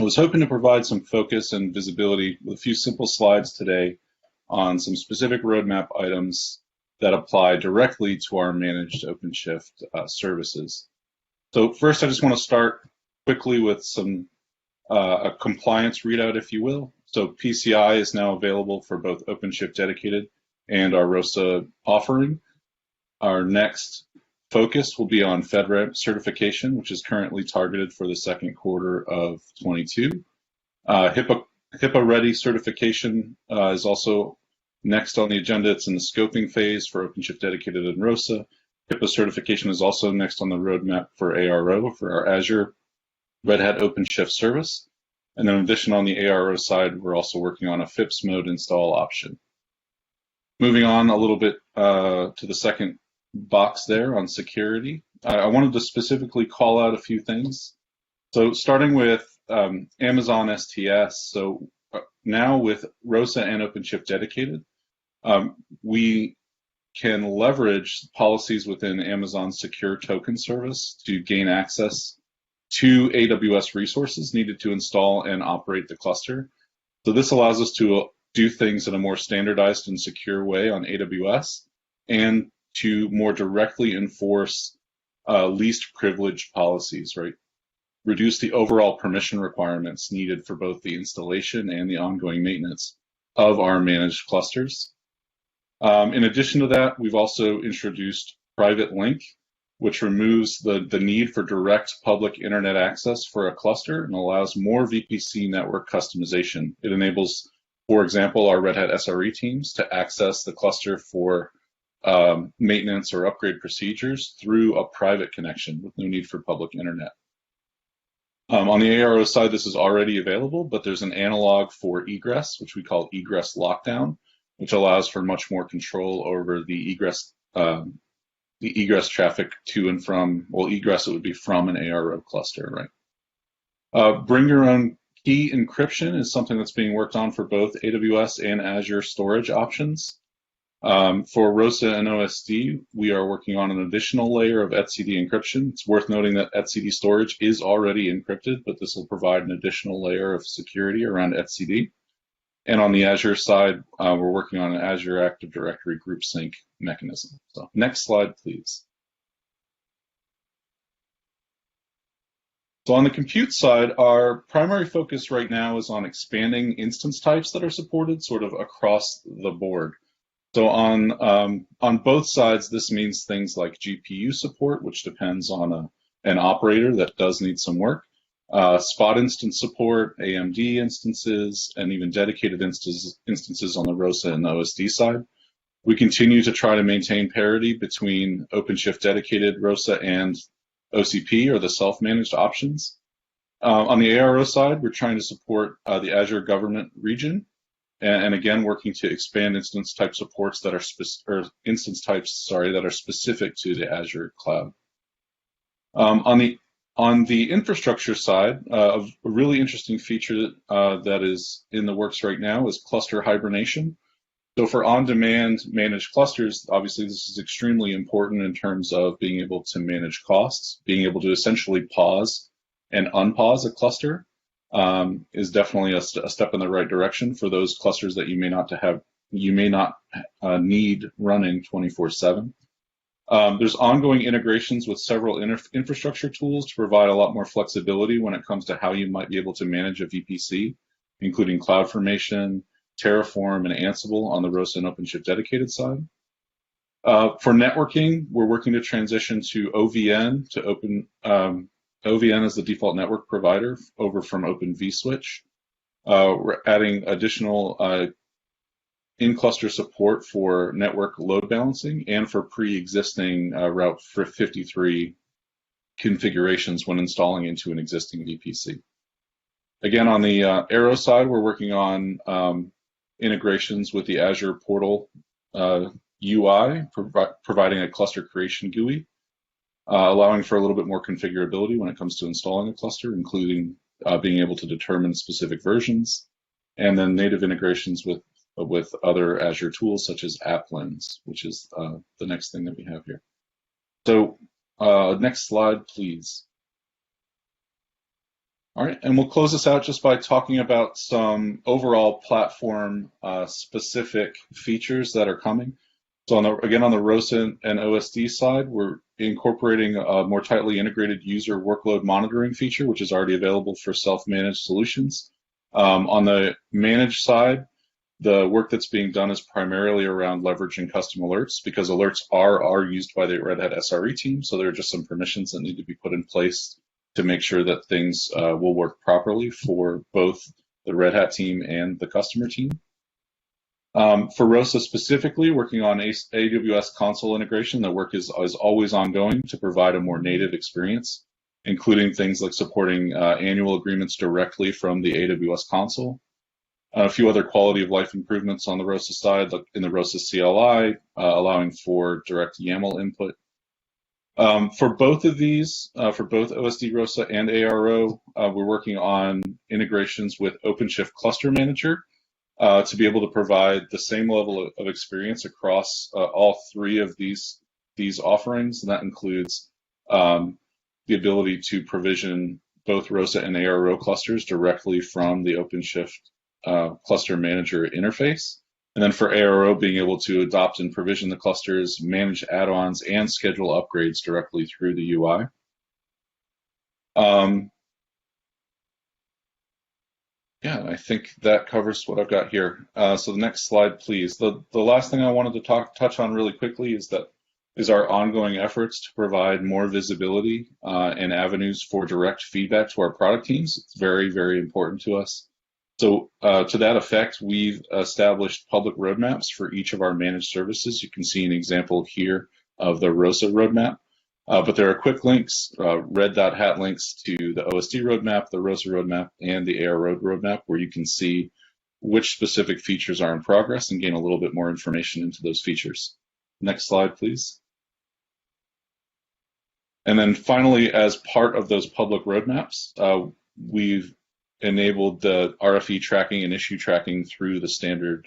I was hoping to provide some focus and visibility with a few simple slides today on some specific roadmap items that apply directly to our managed OpenShift services. So first, I just want to start quickly with some a compliance readout, if you will. So PCI is now available for both OpenShift Dedicated and our ROSA offering. Our next focus will be on FedRAMP certification, which is currently targeted for the second quarter of 22. HIPAA ready certification is also next on the agenda. It's in the scoping phase for OpenShift Dedicated and ROSA. HIPAA certification is also next on the roadmap for ARO, for our Azure Red Hat OpenShift service. And then in addition, on the ARO side, we're also working on a FIPS mode install option. Moving on a little bit to the second box there on security, I wanted to specifically call out a few things. So starting with Amazon STS, so now with ROSA and OpenShift Dedicated, we can leverage policies within Amazon's secure token service to gain access to AWS resources needed to install and operate the cluster. So this allows us to do things in a more standardized and secure way on AWS and to more directly enforce least privilege policies, right? Reduce the overall permission requirements needed for both the installation and the ongoing maintenance of our managed clusters. In addition to that, we've also introduced Private Link, which removes the need for direct public internet access for a cluster and allows more VPC network customization. It enables, for example, our Red Hat SRE teams to access the cluster for maintenance or upgrade procedures through a private connection with no need for public internet. On the ARO side, this is already available, but there's an analog for egress, which we call egress lockdown, which allows for much more control over the egress traffic to and from, well, egress, it would be from an ARO cluster, right? Bring your own key encryption is something that's being worked on for both AWS and Azure storage options. For ROSA and OSD, we are working on an additional layer of etcd encryption. It's worth noting that etcd storage is already encrypted, but this will provide an additional layer of security around etcd. And on the Azure side, we're working on an Azure Active Directory group sync mechanism. So next slide, please. So on the compute side, our primary focus right now is on expanding instance types that are supported sort of across the board. So on both sides, this means things like GPU support, which depends on an operator that does need some work, spot instance support, AMD instances, and even dedicated instances on the ROSA and the OSD side. We continue to try to maintain parity between OpenShift dedicated ROSA and OCP, or the self-managed options. On the ARO side, we're trying to support the Azure government region, and again, working to expand instance type supports that are specific to the Azure cloud. On the infrastructure side, a really interesting feature that is in the works right now is cluster hibernation. So for on-demand managed clusters, obviously this is extremely important in terms of being able to manage costs. Being able to essentially pause and unpause a cluster is definitely a step in the right direction for those clusters that you may not need running 24/7. There's ongoing integrations with several infrastructure tools to provide a lot more flexibility when it comes to how you might be able to manage a VPC, including CloudFormation, Terraform, and Ansible on the ROSA and OpenShift dedicated side. For networking, we're working to transition to OVN to OVN as the default network provider over from Open vSwitch. We're adding additional in-cluster support for network load balancing and for pre-existing Route 53 configurations when installing into an existing VPC. Again, on the Arrow side, we're working on integrations with the Azure Portal UI, providing a cluster creation GUI, allowing for a little bit more configurability when it comes to installing a cluster, including being able to determine specific versions, and then native integrations with other Azure tools such as AppLens, which is the next thing that we have here. So next slide, please. All right, and we'll close this out just by talking about some overall platform specific features that are coming. So again, on the ROSA and OSD side, we're incorporating a more tightly integrated user workload monitoring feature, which is already available for self-managed solutions. On the managed side, the work that's being done is primarily around leveraging custom alerts, because alerts are used by the Red Hat SRE team. So there are just some permissions that need to be put in place to make sure that things will work properly for both the Red Hat team and the customer team. For ROSA specifically, working on AWS console integration, the work is always ongoing to provide a more native experience, including things like supporting annual agreements directly from the AWS console. A few other quality of life improvements on the ROSA side, like in the ROSA CLI, allowing for direct YAML input. For both of these, for both OSD ROSA and ARO, we're working on integrations with OpenShift Cluster Manager, to be able to provide the same level of experience across all three of these offerings, and that includes the ability to provision both ROSA and ARO clusters directly from the OpenShift cluster manager interface. And then for ARO, being able to adopt and provision the clusters, manage add-ons, and schedule upgrades directly through the UI. Yeah, I think that covers what I've got here. So the next slide, please. The last thing I wanted to touch on really quickly is our ongoing efforts to provide more visibility and avenues for direct feedback to our product teams. It's very, very important to us. So to that effect, we've established public roadmaps for each of our managed services. You can see an example here of the ROSA roadmap, but there are quick links, red dot hat links to the OSD roadmap, the ROSA roadmap, and the ARO roadmap, where you can see which specific features are in progress and gain a little bit more information into those features. Next slide, please. And then finally, as part of those public roadmaps, we've enabled the RFE tracking and issue tracking through the standard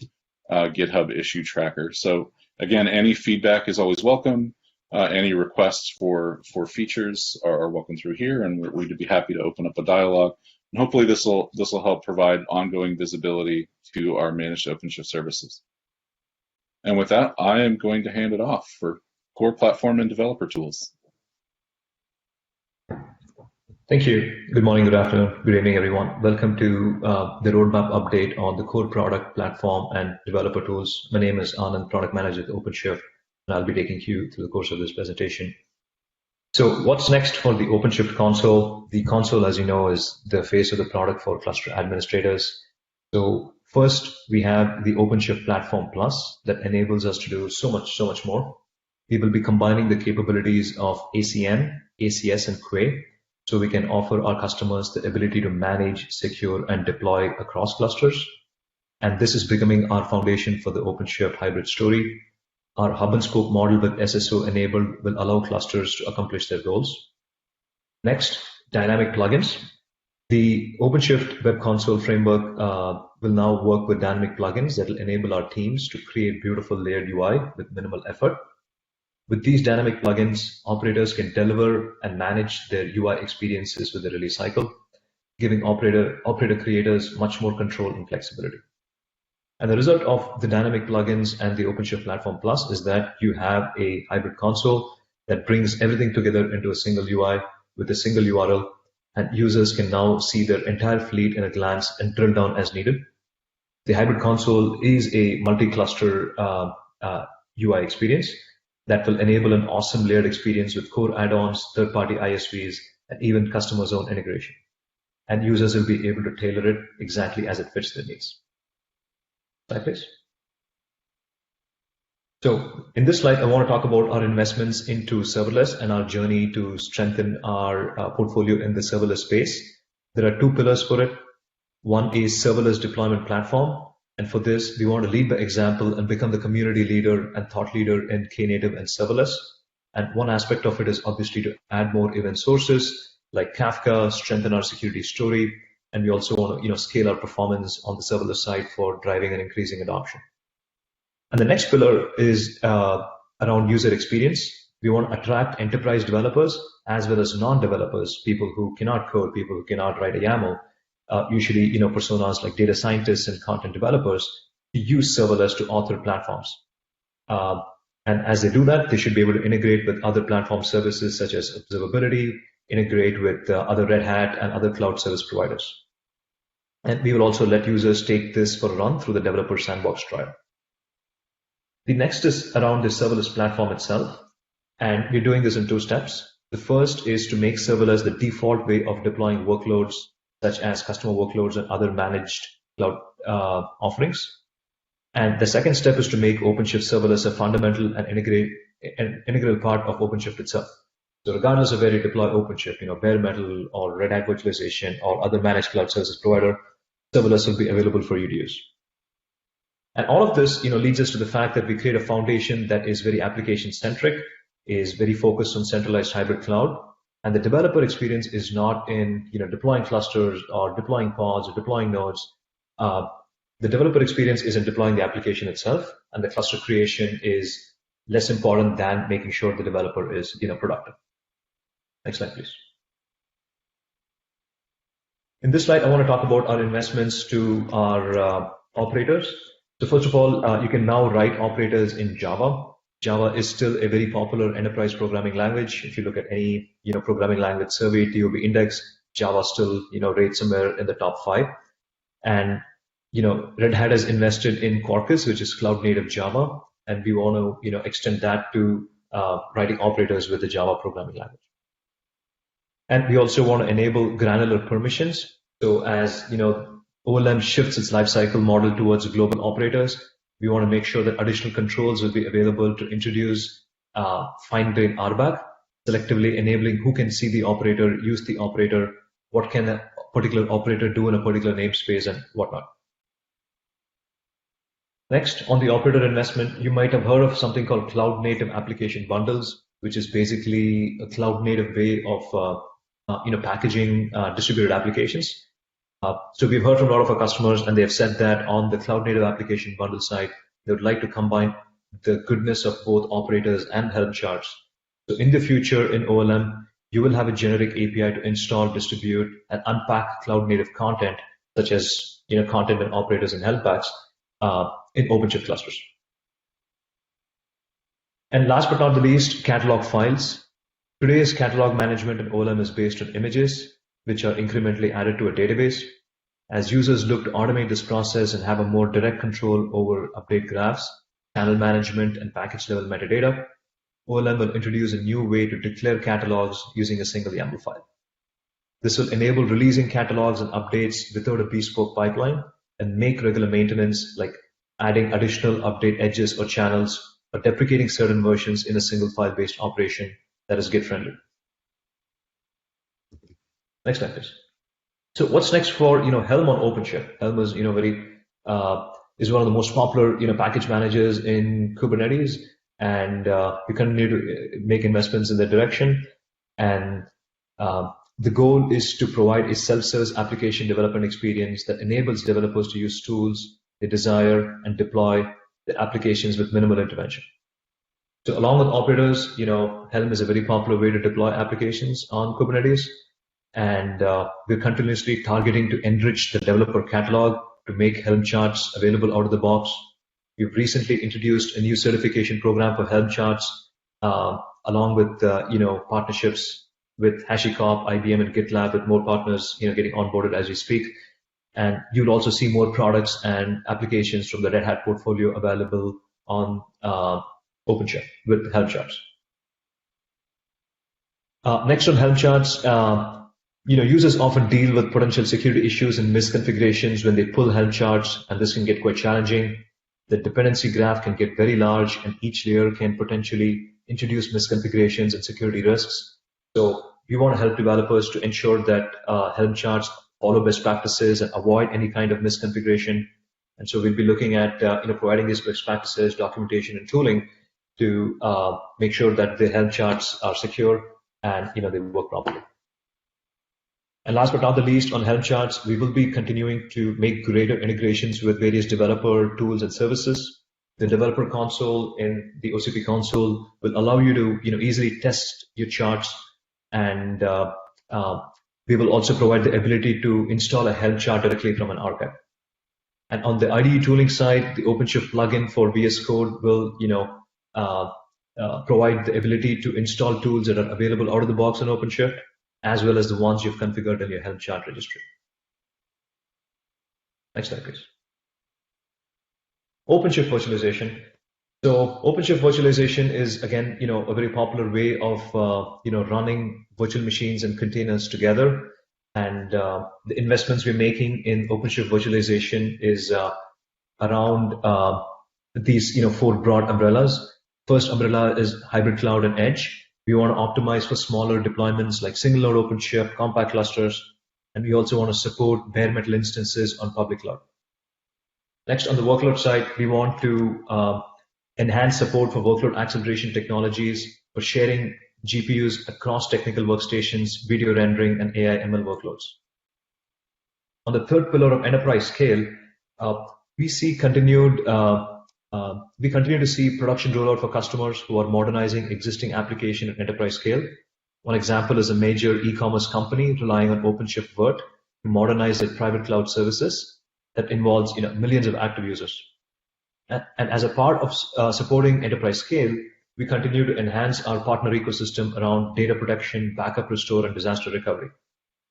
GitHub issue tracker. So again, any feedback is always welcome. Any requests for features are welcome through here, and we'd be happy to open up a dialogue. And hopefully this will help provide ongoing visibility to our managed OpenShift services. And with that, I am going to hand it off for core platform and developer tools. Thank you. Good morning, good afternoon, good evening, everyone. Welcome to the roadmap update on the core product, platform, and developer tools. My name is Anand, Product Manager at OpenShift, and I'll be taking you through the course of this presentation. So what's next for the OpenShift console? The console, as you know, is the face of the product for cluster administrators. So first, we have the OpenShift Platform Plus that enables us to do so much more. We will be combining the capabilities of ACN, ACS, and Quay, so we can offer our customers the ability to manage, secure, and deploy across clusters. And this is becoming our foundation for the OpenShift hybrid story. Our hub and spoke model with SSO enabled will allow clusters to accomplish their goals. Next, dynamic plugins. The OpenShift Web Console framework will now work with dynamic plugins that will enable our teams to create beautiful layered UI with minimal effort. With these dynamic plugins, operators can deliver and manage their UI experiences with the release cycle, giving operator creators much more control and flexibility. And the result of the dynamic plugins and the OpenShift Platform Plus is that you have a hybrid console that brings everything together into a single UI with a single URL, and users can now see their entire fleet in a glance and drill down as needed. The hybrid console is a multi-cluster UI experience that will enable an awesome layered experience with core add-ons, third-party ISVs, and even customer zone integration. And users will be able to tailor it exactly as it fits their needs. Slide, please. So in this slide, I want to talk about our investments into serverless and our journey to strengthen our portfolio in the serverless space. There are two pillars for it. One is serverless deployment platform. And for this, we want to lead by example and become the community leader and thought leader in KNative and serverless. And one aspect of it is obviously to add more event sources like Kafka, strengthen our security story, and we also want to scale our performance on the serverless side for driving and increasing adoption. And the next pillar is around user experience. We want to attract enterprise developers as well as non-developers, people who cannot code, people who cannot write a YAML. Usually, personas like data scientists and content developers to use serverless to author platforms. And as they do that, they should be able to integrate with other platform services such as observability, integrate with other Red Hat and other cloud service providers. And we will also let users take this for a run through the developer sandbox trial. The next is around the serverless platform itself. And we're doing this in two steps. The first is to make serverless the default way of deploying workloads such as customer workloads and other managed cloud offerings. And the second step is to make OpenShift serverless a fundamental and integral part of OpenShift itself. So regardless of where you deploy OpenShift, bare metal or Red Hat Virtualization or other managed cloud services provider, serverless will be available for you to use. And all of this, leads us to the fact that we create a foundation that is very application centric, is very focused on centralized hybrid cloud. And the developer experience is not in deploying clusters or deploying pods or deploying nodes. the developer experience is in deploying the application itself, and the cluster creation is less important than making sure the developer is productive. Next slide, please. In this slide, I want to talk about our investments to our operators. So first of all, you can now write operators in Java. Java is still a very popular enterprise programming language. If you look at any programming language survey, TOB index, Java still rates somewhere in the top 5. And Red Hat has invested in Quarkus, which is cloud native Java, and we want to extend that to writing operators with the Java programming language. And we also want to enable granular permissions. So as OLM shifts its lifecycle model towards global operators, we want to make sure that additional controls will be available to introduce fine-grained RBAC, selectively enabling who can see the operator, use the operator, what can a particular operator do in a particular namespace, and whatnot. Next, on the operator investment, you might have heard of something called cloud-native application bundles, which is basically a cloud-native way of packaging distributed applications. So we've heard from a lot of our customers, and they have said that on the cloud-native application bundle side, they would like to combine the goodness of both operators and Helm charts. So in the future in OLM, you will have a generic API to install, distribute, and unpack cloud-native content, such as content and operators and Helm packs in OpenShift clusters. And last but not the least, catalog files. Today's catalog management in OLM is based on images, which are incrementally added to a database. As users look to automate this process and have a more direct control over update graphs, channel management, and package level metadata, OLM will introduce a new way to declare catalogs using a single YAML file. This will enable releasing catalogs and updates without a bespoke pipeline and make regular maintenance, like adding additional update edges or channels or deprecating certain versions in a single file-based operation that is Git-friendly. Next slide, please. So what's next for Helm on OpenShift? Helm is is one of the most popular package managers in Kubernetes, and we continue to make investments in that direction. And the goal is to provide a self-service application development experience that enables developers to use tools they desire and deploy the applications with minimal intervention. So along with operators, Helm is a very popular way to deploy applications on Kubernetes. And we're continuously targeting to enrich the developer catalog to make Helm charts available out of the box. We've recently introduced a new certification program for Helm charts, along with partnerships with HashiCorp, IBM, and GitLab, with more partners getting onboarded as we speak. And you'll also see more products and applications from the Red Hat portfolio available on OpenShift with Helm charts. Next on Helm charts. Users often deal with potential security issues and misconfigurations when they pull Helm charts, and this can get quite challenging. The dependency graph can get very large, and each layer can potentially introduce misconfigurations and security risks. So we want to help developers to ensure that Helm charts follow best practices and avoid any kind of misconfiguration. And so we'll be looking at providing these best practices, documentation, and tooling to make sure that the Helm charts are secure and they work properly. And last but not the least, on Helm charts, we will be continuing to make greater integrations with various developer tools and services. The developer console in the OCP console will allow you to easily test your charts, and we will also provide the ability to install a Helm chart directly from an archive. And on the IDE tooling side, the OpenShift plugin for VS Code will provide the ability to install tools that are available out of the box on OpenShift, as well as the ones you've configured in your Helm chart registry. Next slide, please. OpenShift virtualization. So OpenShift virtualization is, again, a very popular way of running virtual machines and containers together. And the investments we're making in OpenShift virtualization is around these 4 broad umbrellas. First umbrella is hybrid cloud and edge. We want to optimize for smaller deployments like single node OpenShift, compact clusters, and we also want to support bare metal instances on public cloud. Next, on the workload side, we want to enhance support for workload acceleration technologies for sharing GPUs across technical workstations, video rendering, and AI ML workloads. On the third pillar of enterprise scale, we continue to see production rollout for customers who are modernizing existing application at enterprise scale. One example is a major e-commerce company relying on OpenShift Vert to modernize their private cloud services that involves millions of active users. And as a part of supporting enterprise scale, we continue to enhance our partner ecosystem around data protection, backup restore, and disaster recovery.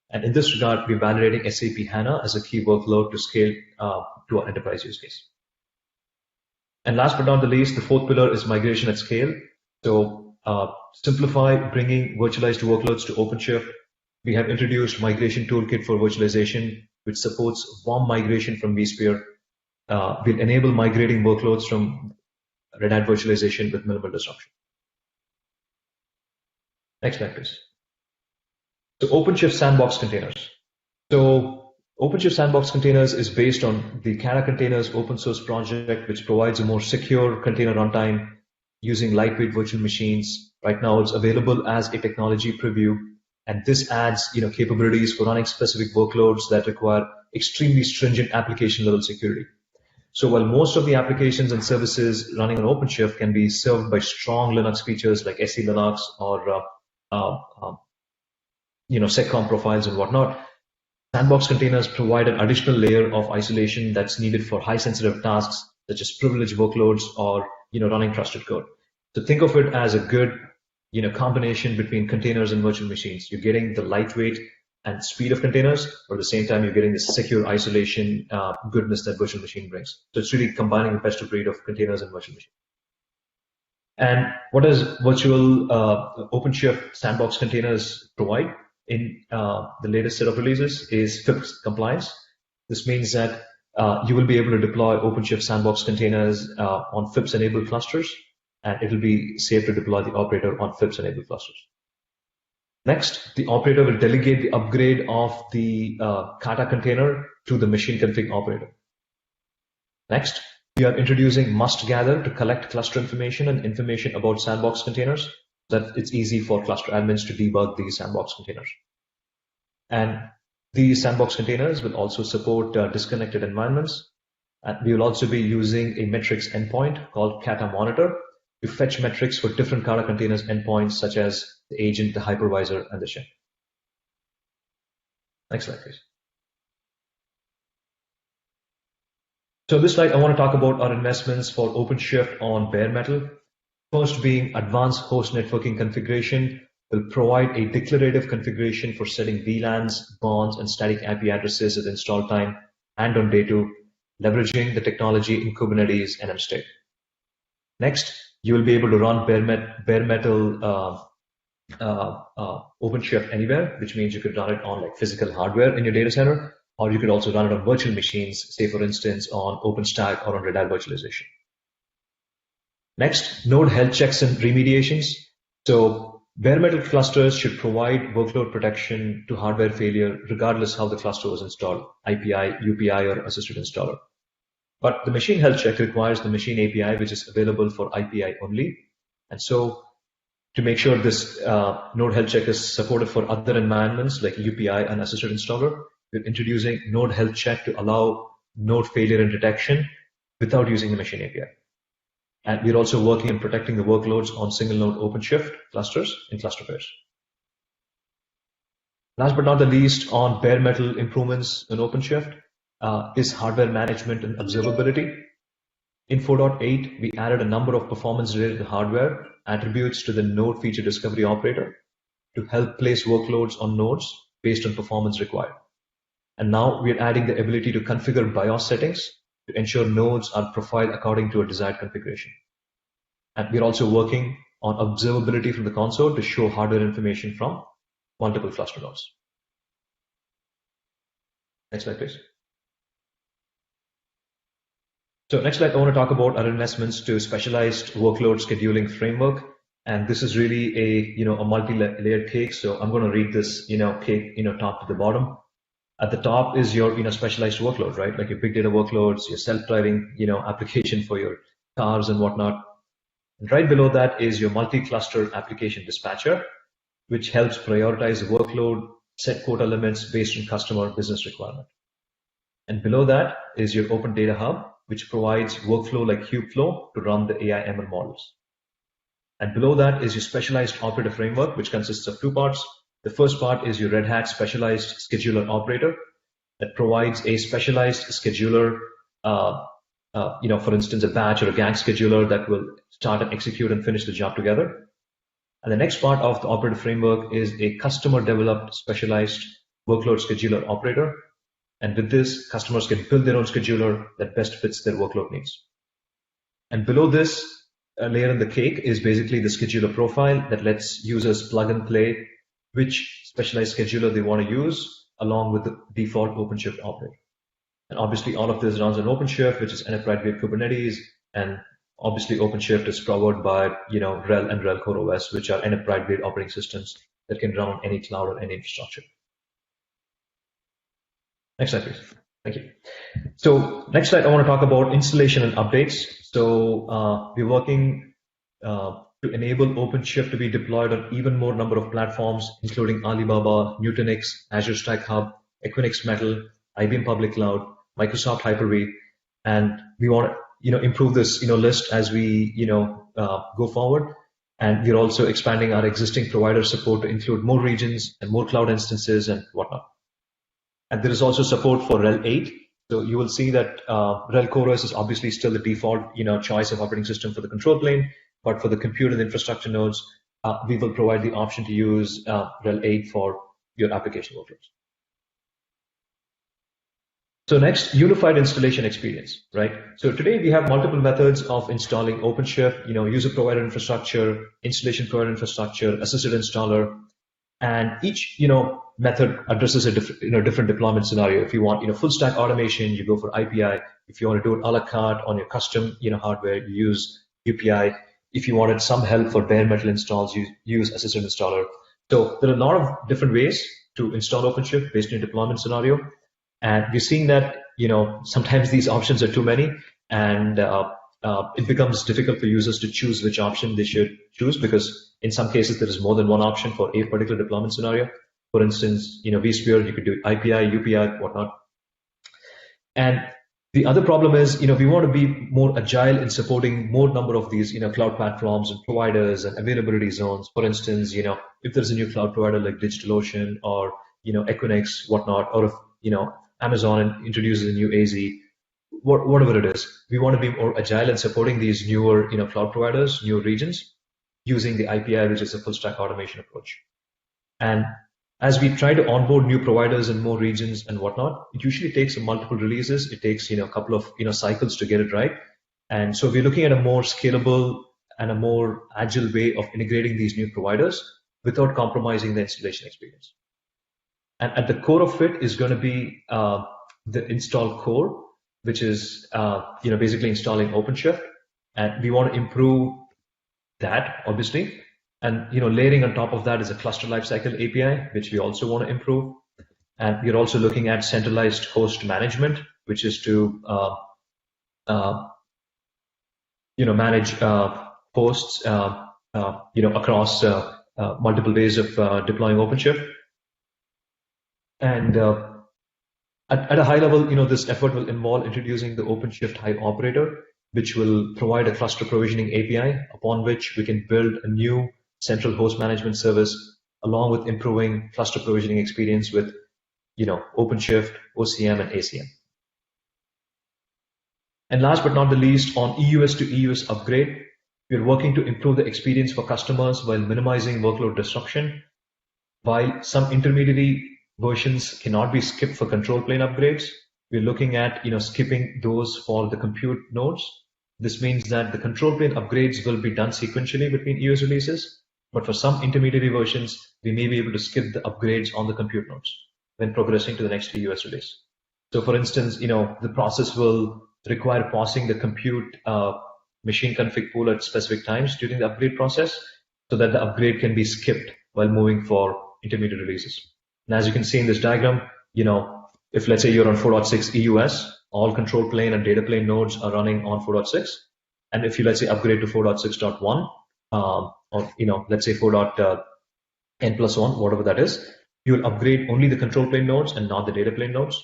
And in this regard, we're validating SAP HANA as a key workload to scale to our enterprise use case. And last but not the least, the fourth pillar is migration at scale. So simplify bringing virtualized workloads to OpenShift. We have introduced migration toolkit for virtualization, which supports warm migration from vSphere. Will enable migrating workloads from Red Hat virtualization with minimal disruption. Next slide, please. So OpenShift Sandbox containers. So OpenShift Sandbox containers is based on the Kata containers open source project, which provides a more secure container runtime using lightweight virtual machines. Right now, it's available as a technology preview, and this adds capabilities for running specific workloads that require extremely stringent application level security. So while most of the applications and services running on OpenShift can be served by strong Linux features like SE Linux or seccomp profiles and whatnot, Sandbox containers provide an additional layer of isolation that's needed for high sensitive tasks such as privileged workloads or running trusted code. So think of it as a good combination between containers and virtual machines. You're getting the lightweight and speed of containers, but at the same time you're getting the secure isolation goodness that virtual machine brings. So it's really combining the best of breed of containers and virtual machines. And what does virtual OpenShift Sandbox containers provide in the latest set of releases is FIPS compliance. This means that you will be able to deploy OpenShift Sandbox containers on FIPS-enabled clusters, and it will be safe to deploy the operator on FIPS-enabled clusters. Next, the operator will delegate the upgrade of the Kata container to the machine config operator. Next, we are introducing must gather to collect cluster information and information about Sandbox containers so that it's easy for cluster admins to debug these Sandbox containers. And these Sandbox containers will also support disconnected environments. And we will also be using a metrics endpoint called Kata Monitor to fetch metrics for different Kata containers endpoints such as the agent, the hypervisor, and the shell. Next slide, please. So this slide, I want to talk about our investments for OpenShift on bare metal. First being advanced host networking configuration will provide a declarative configuration for setting VLANs, bonds, and static IP addresses at install time and on day 2, leveraging the technology in Kubernetes and mstate. Next, you will be able to run bare metal OpenShift anywhere, which means you could run it on like physical hardware in your data center, or you could also run it on virtual machines, say for instance on OpenStack or on Red Hat virtualization. Next, node health checks and remediations. So bare metal clusters should provide workload protection to hardware failure regardless how the cluster was installed, IPI, UPI, or assisted installer. But the machine health check requires the machine API, which is available for IPI only. And so to make sure this node health check is supported for other environments like UPI and assisted installer, we're introducing node health check to allow node failure and detection without using the machine API. And we're also working on protecting the workloads on single node OpenShift clusters in cluster pairs. Last but not the least, on bare metal improvements in OpenShift is hardware management and observability. In 4.8, we added a number of performance-related hardware attributes to the node feature discovery operator to help place workloads on nodes based on performance required. And now we're adding the ability to configure BIOS settings to ensure nodes are profiled according to a desired configuration. And we're also working on observability from the console to show hardware information from multiple cluster nodes. Next slide, please. So next slide, I want to talk about our investments to specialized workload scheduling framework. And this is really a multi-layered cake. So I'm going to read this, cake, top to the bottom. At the top is your, specialized workload, right? Like your big data workloads, your self-driving, application for your cars and whatnot. And right below that is your multi-cluster application dispatcher, which helps prioritize the workload, set quota limits based on customer business requirement. And below that is your open data hub, which provides workflow like Kubeflow to run the AI ML models. And below that is your specialized operator framework, which consists of two parts. The first part is your Red Hat specialized scheduler operator that provides a specialized scheduler, for instance, a batch or a gang scheduler that will start and execute and finish the job together. And the next part of the operator framework is a customer-developed specialized workload scheduler operator. And with this, customers can build their own scheduler that best fits their workload needs. And below this layer in the cake is basically the scheduler profile that lets users plug and play which specialized scheduler they want to use along with the default OpenShift operator. And obviously all of this runs on OpenShift, which is enterprise-grade Kubernetes, and obviously OpenShift is powered by RHEL and RHEL Core OS, which are enterprise-grade operating systems that can run on any cloud or any infrastructure. Next slide, please. Thank you. So next slide, I want to talk about installation and updates. So we're working to enable OpenShift to be deployed on even more number of platforms, including Alibaba, Nutanix, Azure Stack Hub, Equinix Metal, IBM Public Cloud, Microsoft Hyper-V, and we want to improve this list as we go forward. And we're also expanding our existing provider support to include more regions and more cloud instances and whatnot. And there is also support for RHEL 8. So you will see that RHEL Core OS is obviously still the default choice of operating system for the control plane, but for the compute and infrastructure nodes, we will provide the option to use RHEL 8 for your application workloads. So next, unified installation experience, right? So today we have multiple methods of installing OpenShift, user provider infrastructure, installation provider infrastructure, assisted installer, and each method addresses a different deployment scenario. If you want full stack automation, you go for IPI. If you want to do it a la carte on your custom hardware, you use UPI. If you wanted some help for bare metal installs, you use assisted installer. So there are a lot of different ways to install OpenShift based on your deployment scenario. And we're seeing that, sometimes these options are too many, and it becomes difficult for users to choose which option they should choose, because in some cases there is more than one option for a particular deployment scenario. For instance, vSphere, you could do IPI, UPI, whatnot. And the other problem is, we want to be more agile in supporting more number of these, cloud platforms and providers and availability zones. For instance, if there's a new cloud provider like DigitalOcean or, Equinix, whatnot, or if, Amazon introduces a new AZ, whatever it is, we want to be more agile in supporting these newer, cloud providers, newer regions, using the IPI, which is a full stack automation approach. And as we try to onboard new providers in more regions and whatnot, it usually takes multiple releases. It takes a couple of cycles to get it right. And so we're looking at a more scalable and a more agile way of integrating these new providers without compromising the installation experience. And at the core of it is going to be the install core, which is basically installing OpenShift, and we want to improve that, obviously. And layering on top of that is a cluster lifecycle API, which we also want to improve. And we're also looking at centralized host management, which is to manage hosts across multiple ways of deploying OpenShift. And at a high level, this effort will involve introducing the OpenShift Hive operator, which will provide a cluster provisioning API upon which we can build a new central host management service, along with improving cluster provisioning experience with, OpenShift, OCM, and ACM. And last but not the least, on EUS to EUS upgrade, we're working to improve the experience for customers while minimizing workload disruption. While some intermediary versions cannot be skipped for control plane upgrades, we're looking at skipping those for the compute nodes. This means that the control plane upgrades will be done sequentially between EUS releases, but for some intermediary versions, we may be able to skip the upgrades on the compute nodes when progressing to the next EUS release. So for instance, the process will require pausing the compute machine config pool at specific times during the upgrade process so that the upgrade can be skipped while moving for intermediate releases. And as you can see in this diagram, if let's say you're on 4.6 EUS, all control plane and data plane nodes are running on 4.6. And if you, let's say, upgrade to 4.6.1, or, let's say 4.n+1, whatever that is, you will upgrade only the control plane nodes and not the data plane nodes.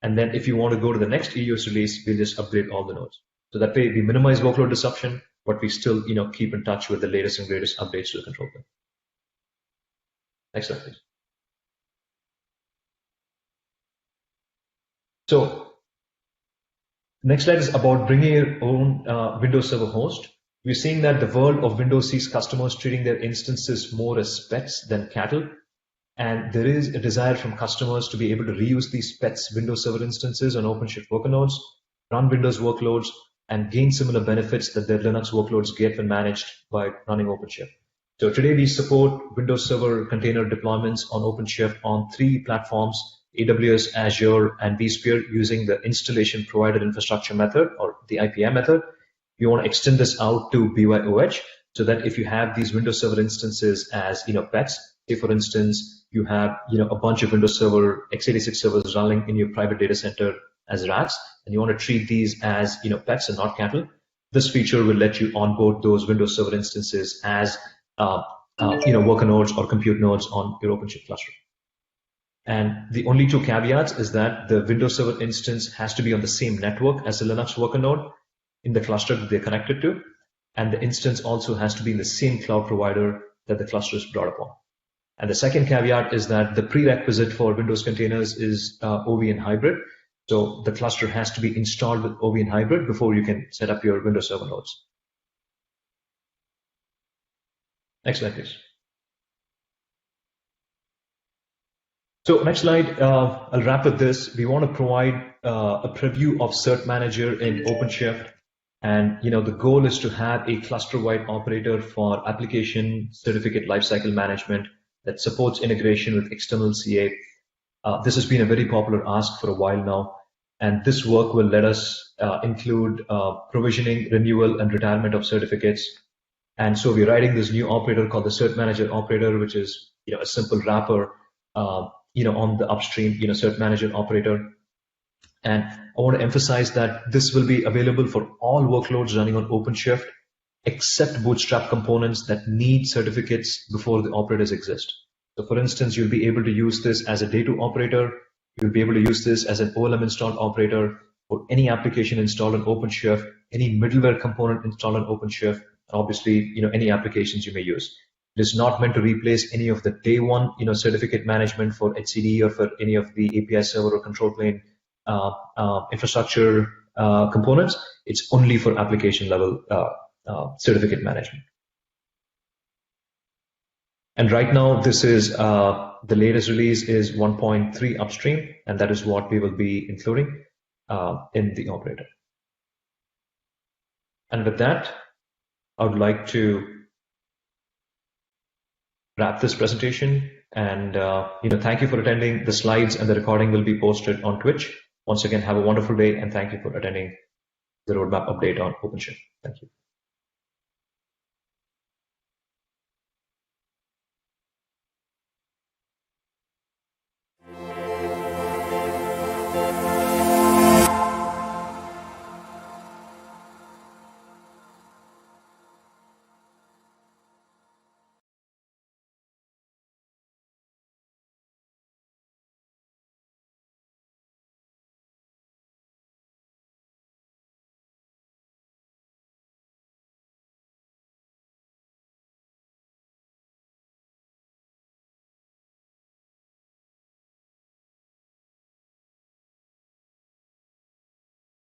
And then if you want to go to the next EOS release, we'll just upgrade all the nodes. So that way we minimize workload disruption, but we still, keep in touch with the latest and greatest updates to the control plane. Next slide, please. So next slide is about bringing your own Windows Server host. We're seeing that the world of Windows sees customers treating their instances more as pets than cattle. And there is a desire from customers to be able to reuse these pets Windows Server instances on OpenShift worker nodes, run Windows workloads, and gain similar benefits that their Linux workloads get when managed by running OpenShift. So today we support Windows Server container deployments on OpenShift on 3 platforms, AWS, Azure, and vSphere, using the installation provided infrastructure method, or the IPM method. You want to extend this out to BYOH, so that if you have these Windows Server instances as pets, say for instance you have a bunch of Windows Server x86 servers running in your private data center as racks, and you want to treat these as pets and not cattle, this feature will let you onboard those Windows Server instances as worker nodes or compute nodes on your OpenShift cluster. And the only 2 caveats is that the Windows Server instance has to be on the same network as the Linux worker node in the cluster that they're connected to, and the instance also has to be in the same cloud provider that the cluster is brought upon. And the second caveat is that the prerequisite for Windows containers is OVN hybrid. So the cluster has to be installed with OVN hybrid before you can set up your Windows Server nodes. Next slide, please. So next slide, I'll wrap with this. We want to provide a preview of Cert Manager in OpenShift. And the goal is to have a cluster-wide operator for application certificate lifecycle management that supports integration with external CA. This has been a very popular ask for a while now, and this work will let us include provisioning, renewal, and retirement of certificates. And so we're writing this new operator called the Cert Manager operator, which is a simple wrapper on the upstream Cert Manager operator. And I want to emphasize that this will be available for all workloads running on OpenShift, except Bootstrap components that need certificates before the operators exist. So for instance, you'll be able to use this as a day2 operator. You'll be able to use this as an OLM installed operator for any application installed on OpenShift, any middleware component installed on OpenShift, and obviously, any applications you may use. It is not meant to replace any of the day one, certificate management for HCD or for any of the API server or control plane infrastructure components. It's only for application level certificate management. And right now, this is the latest release is 1.3 upstream, and that is what we will be including in the operator. And with that, I would like to wrap this presentation. And thank you for attending. The slides and the recording will be posted on Twitch. Once again, have a wonderful day, and thank you for attending the roadmap update on OpenShift. Thank you.